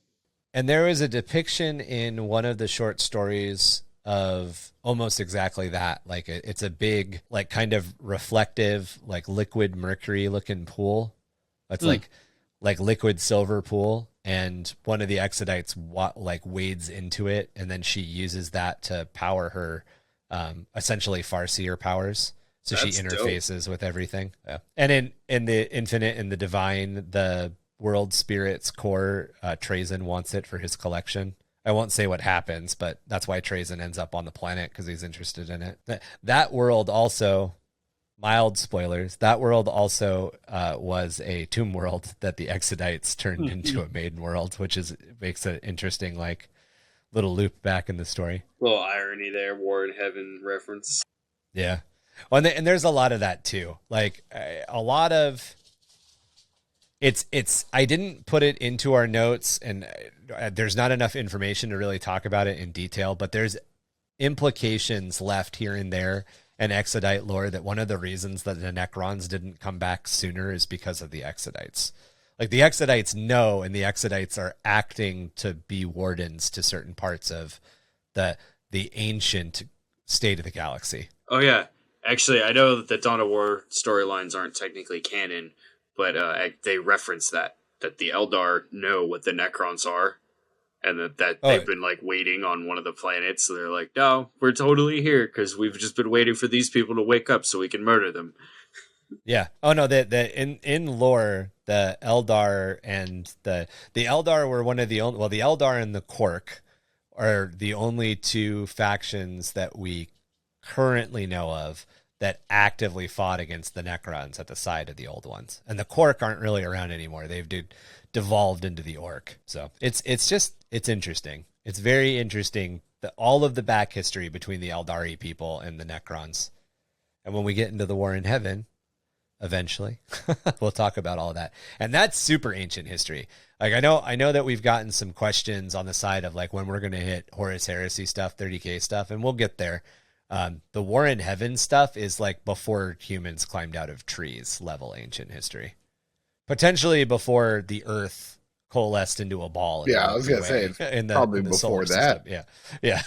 And there was a depiction in one of the short stories of almost exactly that. Like it's a big, like kind of reflective, like liquid mercury looking pool. It's like liquid silver pool. And one of the Exodites like wades into it, and then she uses that to power her essentially Farseer powers. So that's she interfaces with everything. Yeah. And in the infinite and the divine, the world spirit's core, Trazen wants it for his collection. I won't say what happens, but that's why Trazen ends up on the planet, because he's interested in it. That world also, mild spoilers, that world also was a tomb world that the Exodites turned into a Maiden World, which makes an interesting like little loop back in the story. A little irony there, War in Heaven reference. Yeah. Well, and there's a lot of that too. Like a lot of it's I didn't put it into our notes, and there's not enough information to really talk about it in detail, but there's implications left here and there in Exodite lore that one of the reasons that the Necrons didn't come back sooner is because of the Exodites. Like the Exodites know, and the Exodites are acting to be wardens to certain parts of the ancient state of the galaxy. Oh yeah. Actually, I know that the Dawn of War storylines aren't technically canon, but they reference that the Eldar know what the Necrons are, and that they've been like waiting on one of the planets. So they're like, no, we're totally here because we've just been waiting for these people to wake up so we can murder them. Yeah. Oh no, in lore, the Eldar and the Eldar were one of the only, well, the Eldar and the Quark are the only two factions that we currently know of that actively fought against the Necrons at the side of the old ones. And the Quark aren't really around anymore. They've devolved into the Orc. So it's interesting. It's very interesting, all of the back history between the Aeldari people and the Necrons. And when we get into the War in Heaven, eventually, we'll talk about all of that. And that's super ancient history. Like I know that we've gotten some questions on the side of like when we're going to hit Horus Heresy stuff, 30K stuff, and we'll get there. The War in Heaven stuff is like before humans climbed out of trees level ancient history. Potentially before the Earth coalesced into a ball. Yeah, I was going to say, it's probably before that. System. Yeah.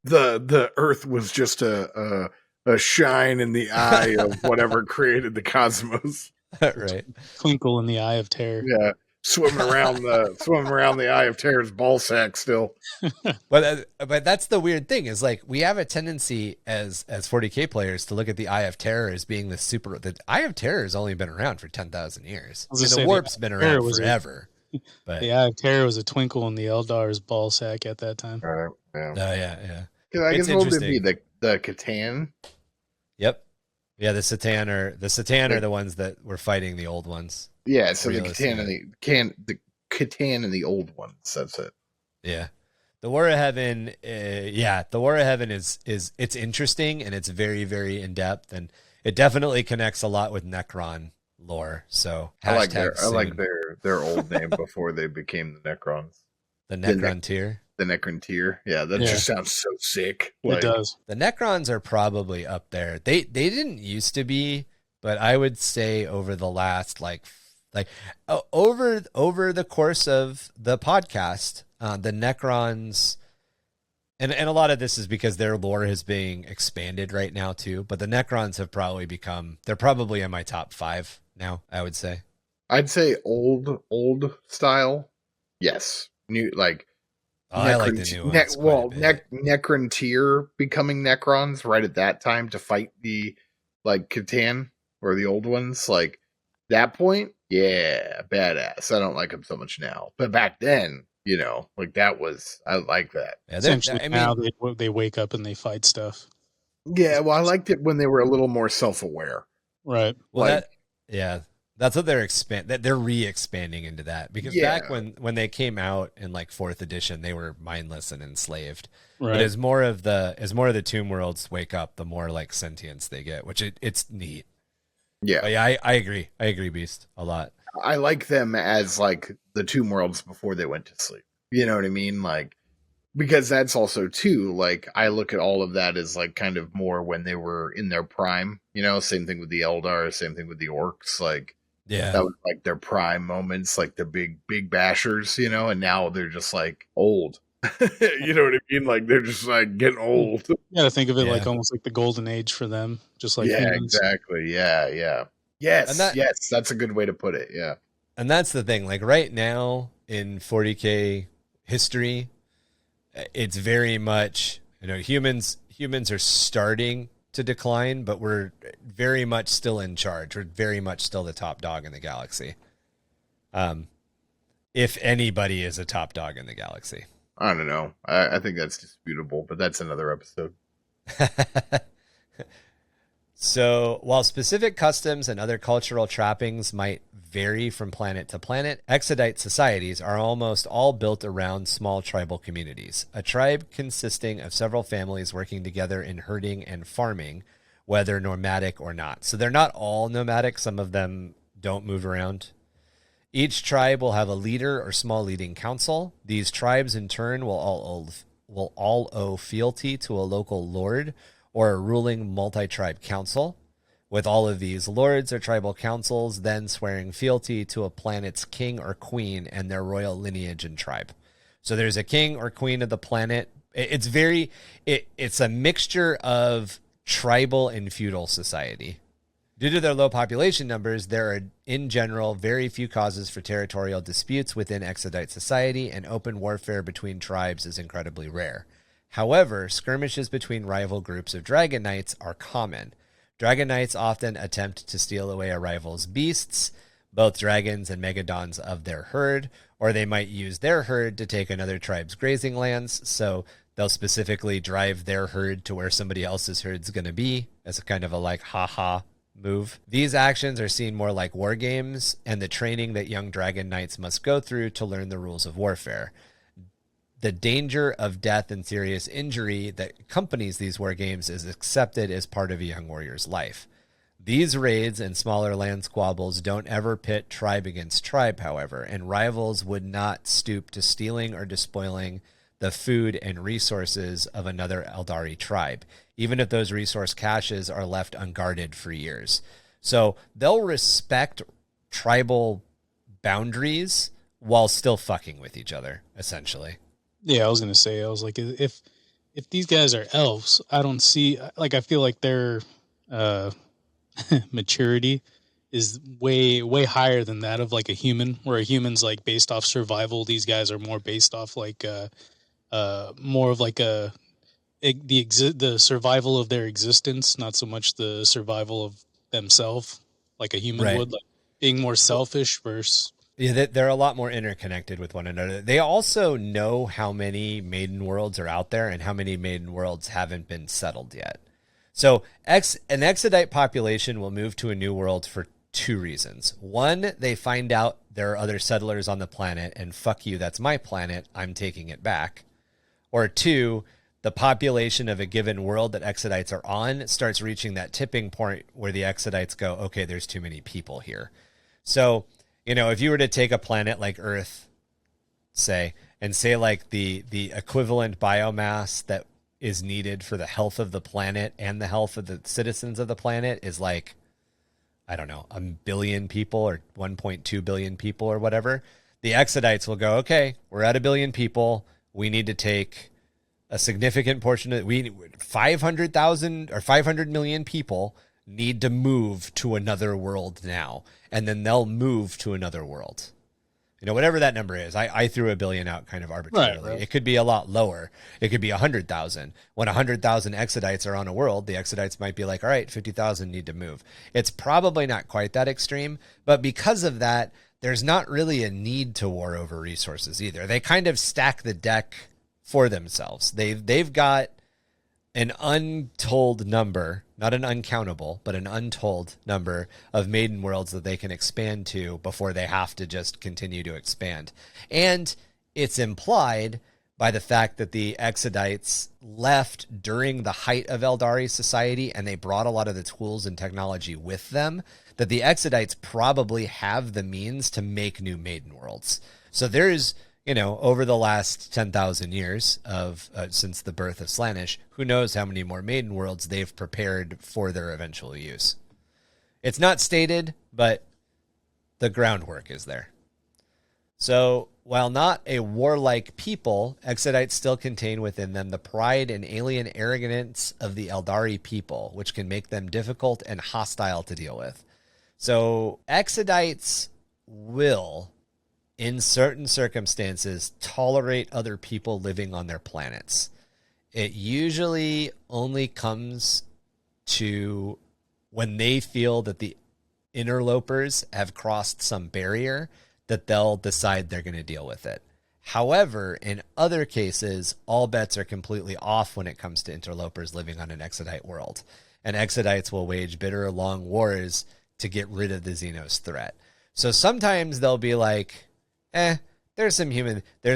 The Earth was just a shine in the eye of whatever created the cosmos. Right. Twinkle in the eye of terror. Yeah. Swimming around the eye of terror's ball sack still. But that's the weird thing is like we have a tendency as 40k players to look at the Eye of Terror as being the Eye of Terror has only been around for 10,000 years. The Warp's been around forever. But the Eye of Terror was a twinkle in the Eldar's ball sack at that time. Right. Yeah. Oh yeah. I guess what would it be? The Catan? Yep. Yeah, the Satan are the ones that were fighting the old ones. Yeah, so the Catan and the old ones. That's it. Yeah, the War of Heaven. The War of Heaven is it's interesting and it's very very in depth and it definitely connects a lot with Necron lore. So I like their old name before they became the Necrons. The Necron tier. The Necrontyr. Yeah, that just sounds so sick. It does. The Necrons are probably up there. They didn't used to be, but I would say over the last over the course of the podcast, the Necrons, and a lot of this is because their lore is being expanded right now too. But the Necrons have probably they're probably in my top 5 now, I would say. I'd say old style. Yes. New, like, I like the new ones. Necrontyr becoming Necrons right at that time to fight the, like, Catan or the old ones. Like, that point, yeah, badass. I don't like them so much now. But back then, you know, like, that was, I like that. Yeah, essentially, now they wake up and they fight stuff. Yeah, well, I liked it when they were a little more self-aware. Right. Well, that's what they're re-expanding into that, because back when they came out in like 4th edition, they were mindless and enslaved. Right. But as more of the Tomb Worlds wake up, the more like sentience they get, which it's neat. Yeah. But yeah, I agree. I agree, Beast, a lot. I like them as like the Tomb Worlds before they went to sleep. You know what I mean? Like, because that's also too, like, I look at all of that as like kind of more when they were in their prime, you know, same thing with the Eldar, same thing with the Orcs, like, yeah, that was like their prime moments, like the big bashers, you know, and now they're just like old. You know what I mean? Like, they're just like getting old. You gotta think of it like almost like the golden age for them, just like humans. Exactly. Yeah. Yes, yes, that's a good way to put it. Yeah. And that's the thing, like right now in 40k history, it's very much, you know, humans are starting to decline, but we're very much still in charge. We're very much still the top dog in the galaxy. If anybody is a top dog in the galaxy. I don't know. I think that's disputable, but that's another episode. So while specific customs and other cultural trappings might vary from planet to planet, Exodite societies are almost all built around small tribal communities, a tribe consisting of several families working together in herding and farming, whether nomadic or not. So they're not all nomadic. Some of them don't move around. Each tribe will have a leader or small leading council. These tribes in turn will all owe fealty to a local lord or a ruling multi-tribe council, with all of these lords or tribal councils then swearing fealty to a planet's king or queen and their royal lineage and tribe. So there's a king or queen of the planet. It's a mixture of tribal and feudal society. Due to their low population numbers, there are, in general, very few causes for territorial disputes within Exodite society, and open warfare between tribes is incredibly rare. However, skirmishes between rival groups of Dragon Knights are common. Dragon Knights often attempt to steal away a rival's beasts, both dragons and megadons of their herd, or they might use their herd to take another tribe's grazing lands, so they'll specifically drive their herd to where somebody else's herd's going to be, as a kind of a like ha-ha move. These actions are seen more like war games and the training that young Dragon Knights must go through to learn the rules of warfare. The danger of death and serious injury that accompanies these war games is accepted as part of a young warrior's life. These raids and smaller land squabbles don't ever pit tribe against tribe, however, and rivals would not stoop to stealing or despoiling the food and resources of another Aeldari tribe, even if those resource caches are left unguarded for years. So they'll respect tribal boundaries while still fucking with each other, essentially. Yeah, I was gonna say, I was like, if these guys are elves, I don't see, like, I feel like their maturity is way higher than that of like a human, where a human's like based off survival. These guys are more based off like more of like the survival of their existence, not so much the survival of themselves, like a human would, like being more selfish versus. Yeah, they're a lot more interconnected with one another. They also know how many Maiden Worlds are out there and how many Maiden Worlds haven't been settled yet. So an Exodite population will move to a new world for 2 reasons. One, they find out there are other settlers on the planet, and fuck you, that's my planet, I'm taking it back. Or 2, the population of a given world that Exodites are on starts reaching that tipping point where the Exodites go, okay, there's too many people here. So, you know, if you were to take a planet like Earth say, and say like the equivalent biomass that is needed for the health of the planet and the health of the citizens of the planet is like, I don't know, 1 billion people or 1.2 billion people or whatever, the Exodites will go, okay, we're at 1 billion people. We need to take a significant portion of 500,000 or 500 million people need to move to another world now. And then they'll move to another world. You know, whatever that number is, I threw 1 billion out kind of arbitrarily. Right. It could be a lot lower. It could be 100,000. When 100,000 Exodites are on a world, the Exodites might be like, all right, 50,000 need to move. It's probably not quite that extreme, but because of that, there's not really a need to war over resources either. They kind of stack the deck for themselves. They've got an untold number, not an uncountable, but an untold number of Maiden Worlds that they can expand to before they have to just continue to expand. And it's implied by the fact that the Exodites left during the height of Aeldari society and they brought a lot of the tools and technology with them, that the Exodites probably have the means to make new Maiden Worlds. So there's, you know, over the last 10,000 years of since the birth of Slaanesh, who knows how many more Maiden Worlds they've prepared for their eventual use. It's not stated, but the groundwork is there. So while not a warlike people, Exodites still contain within them the pride and alien arrogance of the Aeldari people, which can make them difficult and hostile to deal with. So Exodites will, in certain circumstances, tolerate other people living on their planets. It usually only comes to when they feel that the interlopers have crossed some barrier that they'll decide they're going to deal with it. However, in other cases, all bets are completely off when it comes to interlopers living on an Exodite world. And Exodites will wage bitter, long wars to get rid of the Xenos threat. So sometimes they'll be like, there's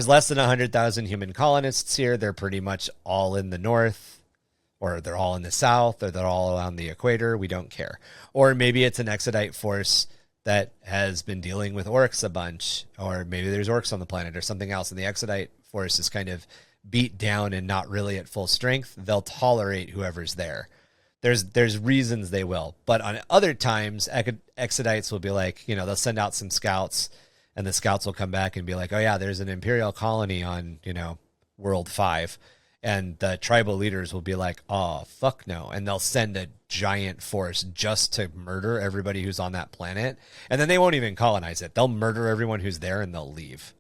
less than 100,000 human colonists here. They're pretty much all in the north, or they're all in the south, or they're all around the equator. We don't care. Or maybe it's an Exodite force that has been dealing with orcs a bunch, or maybe there's orcs on the planet or something else, and the Exodite force is kind of beat down and not really at full strength. They'll tolerate whoever's there. There's reasons they will. But on other times, Exodites will be like, you know, they'll send out some scouts, and the scouts will come back and be like, oh yeah, there's an Imperial colony on, you know, World 5. And the tribal leaders will be like, oh, fuck no. And they'll send a giant force just to murder everybody who's on that planet. And then they won't even colonize it. They'll murder everyone who's there and they'll leave.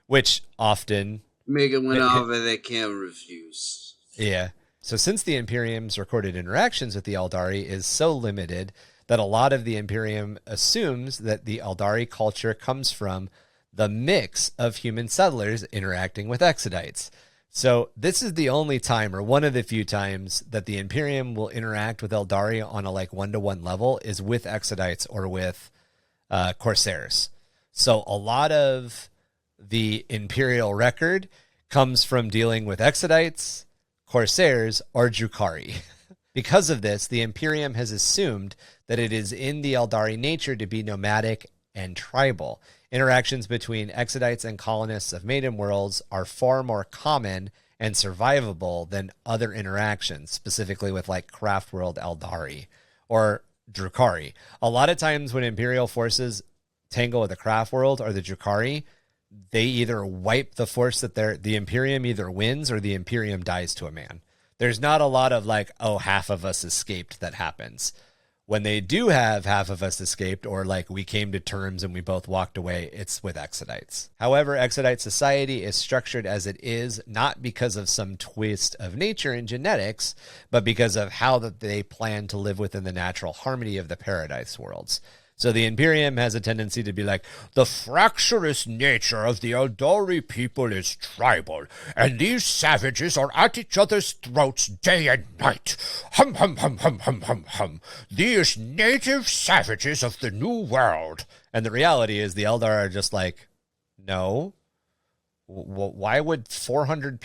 Which often... make it win over they can't refuse. Yeah. So since the Imperium's recorded interactions with the Aeldari is so limited that a lot of the Imperium assumes that the Aeldari culture comes from the mix of human settlers interacting with Exodites. So this is the only time, or one of the few times, that the Imperium will interact with Aeldari on a like 1-to-1 level is with Exodites or with Corsairs. So a lot of the Imperial record comes from dealing with Exodites, Corsairs, or Drukhari. Because of this, the Imperium has assumed that it is in the Aeldari nature to be nomadic and tribal. Interactions between Exodites and colonists of Maiden Worlds are far more common and survivable than other interactions, specifically with like Craft World Aeldari or Drukhari. A lot of times when Imperial forces tangle with the Craft World or the Drukhari, they either wipe the force that the Imperium either wins or the Imperium dies to a man. There's not a lot of like, oh, half of us escaped that happens. When they do have half of us escaped, or like we came to terms and we both walked away, it's with Exodites. However, Exodite society is structured as it is, not because of some twist of nature and genetics, but because of how that they plan to live within the natural harmony of the Paradise Worlds. So the Imperium has a tendency to be like, the fractious nature of the Aeldari people is tribal, and these savages are at each other's throats day and night. Hum, hum, hum, hum, hum, hum, hum. These native savages of the New World. And the reality is the Eldar are just like, no. Why would 400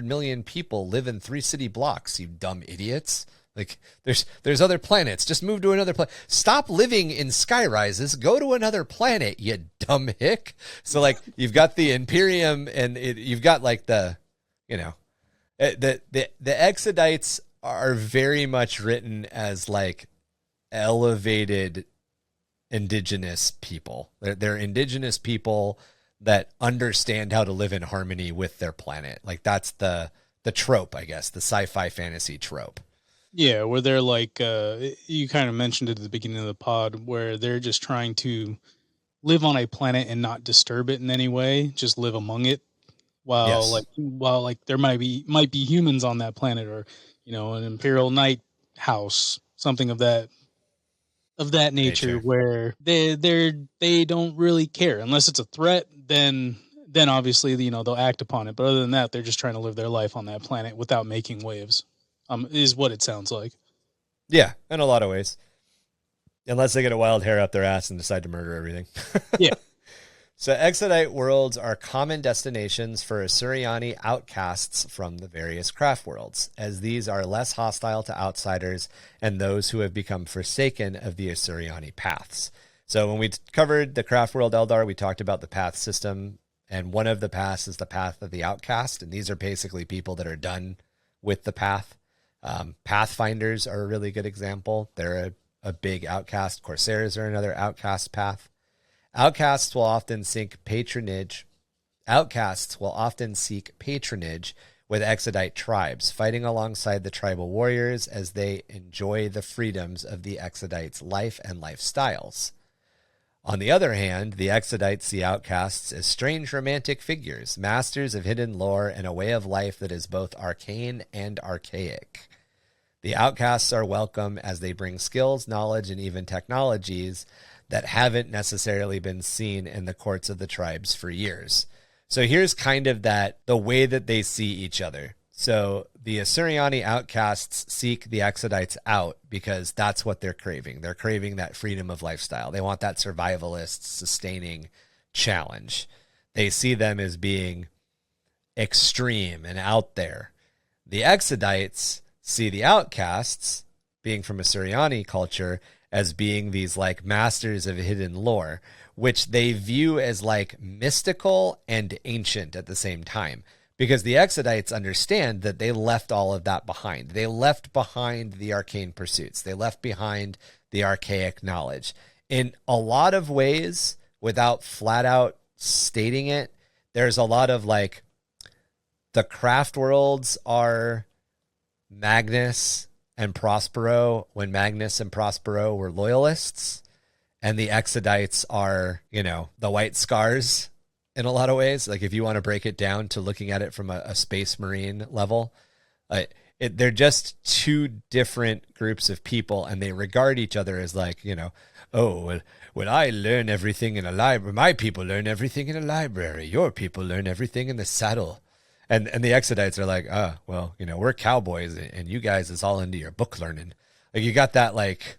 million people live in 3 city blocks, you dumb idiots? Like there's other planets. Just move to another planet. Stop living in skyrises. Go to another planet, you dumb hick. So like you've got the Imperium, and you've got like the Exodites are very much written as like elevated indigenous people. They're indigenous people that understand how to live in harmony with their planet. Like that's the trope, I guess, the sci-fi fantasy trope. Yeah, where they're like, you kind of mentioned it at the beginning of the pod, where they're just trying to live on a planet and not disturb it in any way, just live among it. While there might be humans on that planet, or an Imperial Knight house, something of that nature, where they don't really care unless it's a threat. Then obviously they'll act upon it. But other than that, they're just trying to live their life on that planet without making waves. Is what it sounds like. Yeah, in a lot of ways. Unless they get a wild hair up their ass and decide to murder everything. Yeah. So Exodite worlds are common destinations for Asuryani outcasts from the various craft worlds, as these are less hostile to outsiders and those who have become forsaken of the Asuryani paths. So when we covered the craft world Eldar, we talked about the path system, and one of the paths is the path of the outcast, and these are basically people that are done with the path. Pathfinders are a really good example. They're a big outcast. Corsairs are another outcast path. Outcasts will often seek patronage with Exodite tribes, fighting alongside the tribal warriors as they enjoy the freedoms of the Exodites' life and lifestyles. On the other hand, the Exodites see outcasts as strange romantic figures, masters of hidden lore and a way of life that is both arcane and archaic. The outcasts are welcome as they bring skills, knowledge, and even technologies that haven't necessarily been seen in the courts of the tribes for years. So here's kind of the way that they see each other. So the Asuryani outcasts seek the Exodites out because that's what they're craving. They're craving that freedom of lifestyle. They want that survivalist, sustaining challenge. They see them as being extreme and out there. The Exodites see the outcasts, being from Asuryani culture, as being these like masters of hidden lore, which they view as like mystical and ancient at the same time. Because the Exodites understand that they left all of that behind. They left behind the arcane pursuits. They left behind the archaic knowledge. In a lot of ways, without flat out stating it, there's a lot of like, the craft worlds are Magnus and Prospero when Magnus and Prospero were loyalists. And the Exodites are, the White Scars in a lot of ways. Like if you want to break it down to looking at it from a space marine level, they're just two different groups of people, and they regard each other as like, when I learn everything in a library, my people learn everything in a library. Your people learn everything in the saddle. And the Exodites are like, we're cowboys, and you guys is all into your book learning. Like you got that like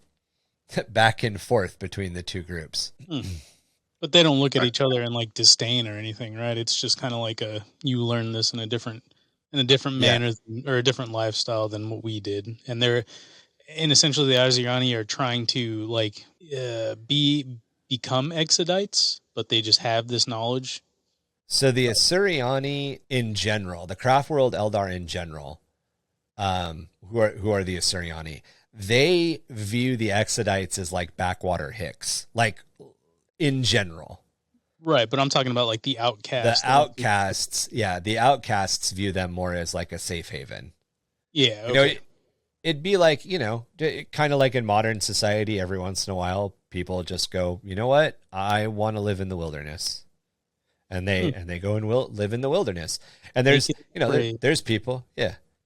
back and forth between the two groups. But they don't look at each other in like disdain or anything, right? It's just kind of like you learn this in a different manner or a different lifestyle than what we did. And essentially the Asuryani are trying to like become Exodites, but they just have this knowledge. So the Asuryani in general, the craft world Eldar in general, who are the Asuryani, they view the Exodites as like backwater hicks, like in general. Right, but I'm talking about like the outcasts. The outcasts, the outcasts view them more as like a safe haven. Yeah, okay. It'd be like, kind of like in modern society, every once in a while, people just go, you know what? I want to live in the wilderness. And they go and live in the wilderness. And there's, there's people,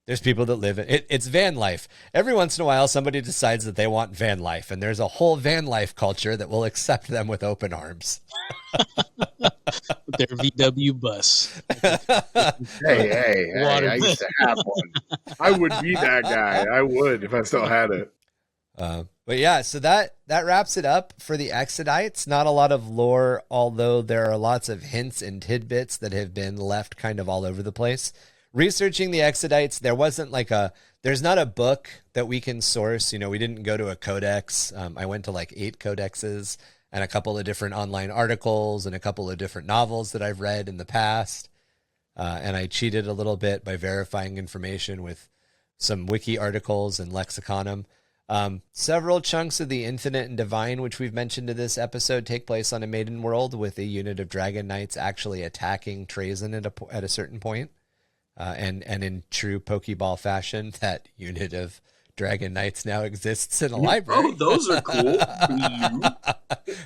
there's people that live in it. It's van life. Every once in a while, somebody decides that they want van life, and there's a whole van life culture that will accept them with open arms. Their VW bus. Hey, I used to have one. I would be that guy. I would if I still had it. But yeah, so that wraps it up for the Exodites. Not a lot of lore, although there are lots of hints and tidbits that have been left kind of all over the place. researching the Exodites, there's not a book that we can source. We didn't go to a codex. I went to like 8 codexes and a couple of different online articles and a couple of different novels that I've read in the past. And I cheated a little bit by verifying information with some wiki articles and lexiconum. Several chunks of the Infinite and Divine, which we've mentioned in this episode, take place on a Maiden World with a unit of Dragon Knights actually attacking Trazen at a certain point. And in true Pokeball fashion, that unit of Dragon Knights now exists in a library. Oh, those are cool.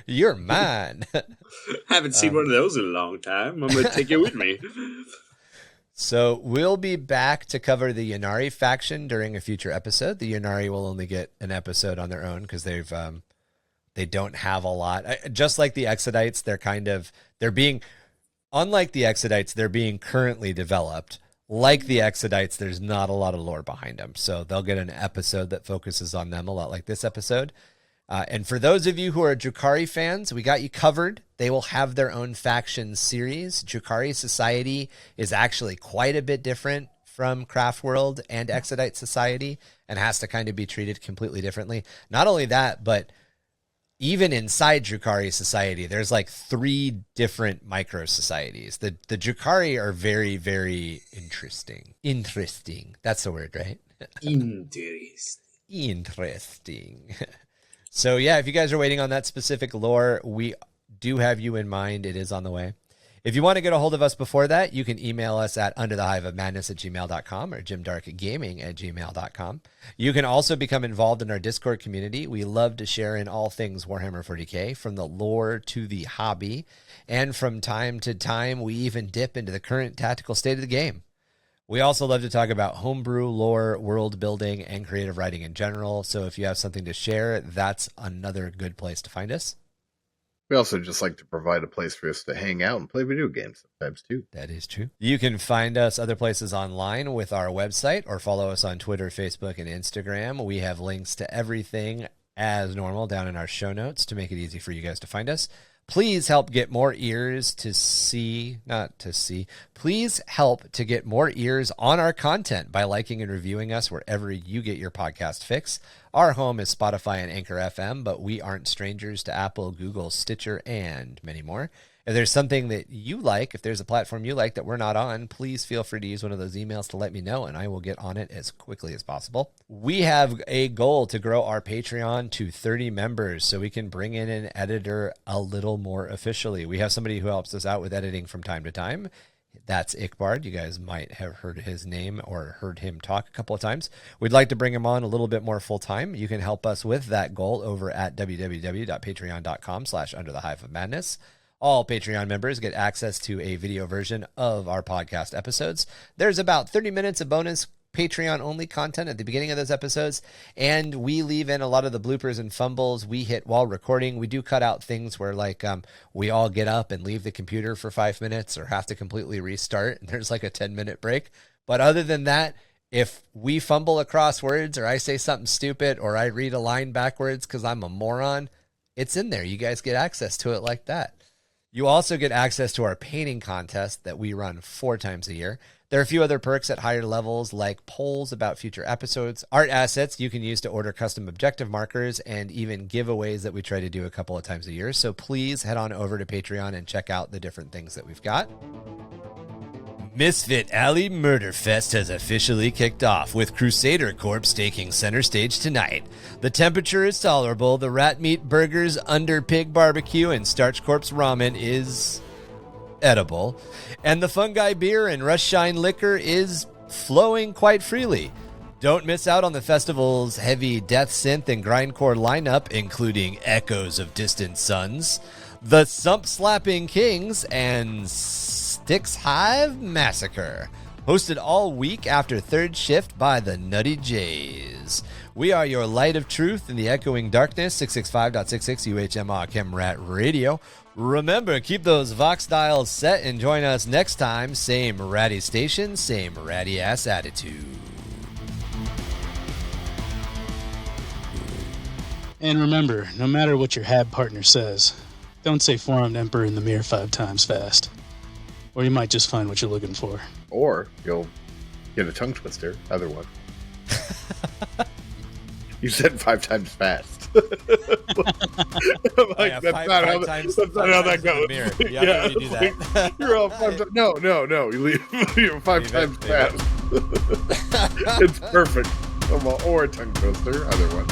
You're mine. Haven't seen one of those in a long time. I'm going to take it with me. So we'll be back to cover the Ynnari faction during a future episode. The Ynnari will only get an episode on their own because they don't have a lot. Just like the Exodites, unlike the Exodites, they're being currently developed. Like the Exodites, there's not a lot of lore behind them. So they'll get an episode that focuses on them, a lot like this episode. And for those of you who are Drukhari fans, we got you covered. They will have their own faction series. Drukhari Society is actually quite a bit different from Craft World and Exodite Society and has to kind of be treated completely differently. Not only that, but even inside Drukhari Society, there's like 3 different micro societies. The Drukhari are very, very interesting. Interesting. That's the word, right? Interesting. So yeah, if you guys are waiting on that specific lore, we do have you in mind. It is on the way. If you want to get a hold of us before that, you can email us at underthehiveofmadness@gmail.com or jimdarkgaming@gmail.com. You can also become involved in our Discord community. We love to share in all things Warhammer 40k, from the lore to the hobby. And from time to time, we even dip into the current tactical state of the game. We also love to talk about homebrew, lore, world building, and creative writing in general. So if you have something to share, that's another good place to find us. We also just like to provide a place for us to hang out and play video games sometimes too. That is true. You can find us other places online with our website or follow us on Twitter, Facebook, and Instagram. We have links to everything as normal down in our show notes to make it easy for you guys to find us. Please help get more ears to see, not to see. Please help to get more ears on our content by liking and reviewing us wherever you get your podcast fix. Our home is Spotify and Anchor FM, but we aren't strangers to Apple, Google, Stitcher, and many more. If there's something that you like, if there's a platform you like that we're not on, please feel free to use one of those emails to let me know, and I will get on it as quickly as possible. We have a goal to grow our Patreon to 30 members so we can bring in an editor a little more officially. We have somebody who helps us out with editing from time to time. That's Ickbard. You guys might have heard his name or heard him talk a couple of times. We'd like to bring him on a little bit more full-time. You can help us with that goal over at www.patreon.com/underthehiveofmadness. All Patreon members get access to a video version of our podcast episodes. There's about 30 minutes of bonus Patreon-only content at the beginning of those episodes, and we leave in a lot of the bloopers and fumbles we hit while recording. We do cut out things where, like, we all get up and leave the computer for 5 minutes or have to completely restart, and there's like a 10-minute break. But other than that, if we fumble across words or I say something stupid or I read a line backwards because I'm a moron, it's in there. You guys get access to it like that. You also get access to our painting contest that we run 4 times a year. There are a few other perks at higher levels, like polls about future episodes, art assets you can use to order custom objective markers, and even giveaways that we try to do a couple of times a year. So please head on over to Patreon and check out the different things that we've got. Misfit Alley Murder Fest has officially kicked off, with Crusader Corps taking center stage tonight. The temperature is tolerable, the rat meat burgers, under pig barbecue, and Starch Corps ramen is edible, and the fungi beer and Rush Shine liquor is flowing quite freely. Don't miss out on the festival's heavy death synth and grindcore lineup, including Echoes of Distant Suns, the Sump Slapping Kings, and Styx Hive Massacre, hosted all week after third shift by the Nutty Jays. We are your light of truth in the echoing darkness, 665.66 UHMR Chemrat Radio. Remember, keep those Vox dials set and join us next time. Same ratty station, same ratty ass attitude. And remember, no matter what your hab partner says, don't say Forearmed Emperor in the mirror 5 times fast. Or you might just find what you're looking for. Or you'll Get a tongue twister. Other one. You said 5 times fast. I'm like, that's not how that goes. Yeah, you do that. You're all 5 times. No. You leave. You're 5 times fast. It's perfect. Or a tongue twister. Other one.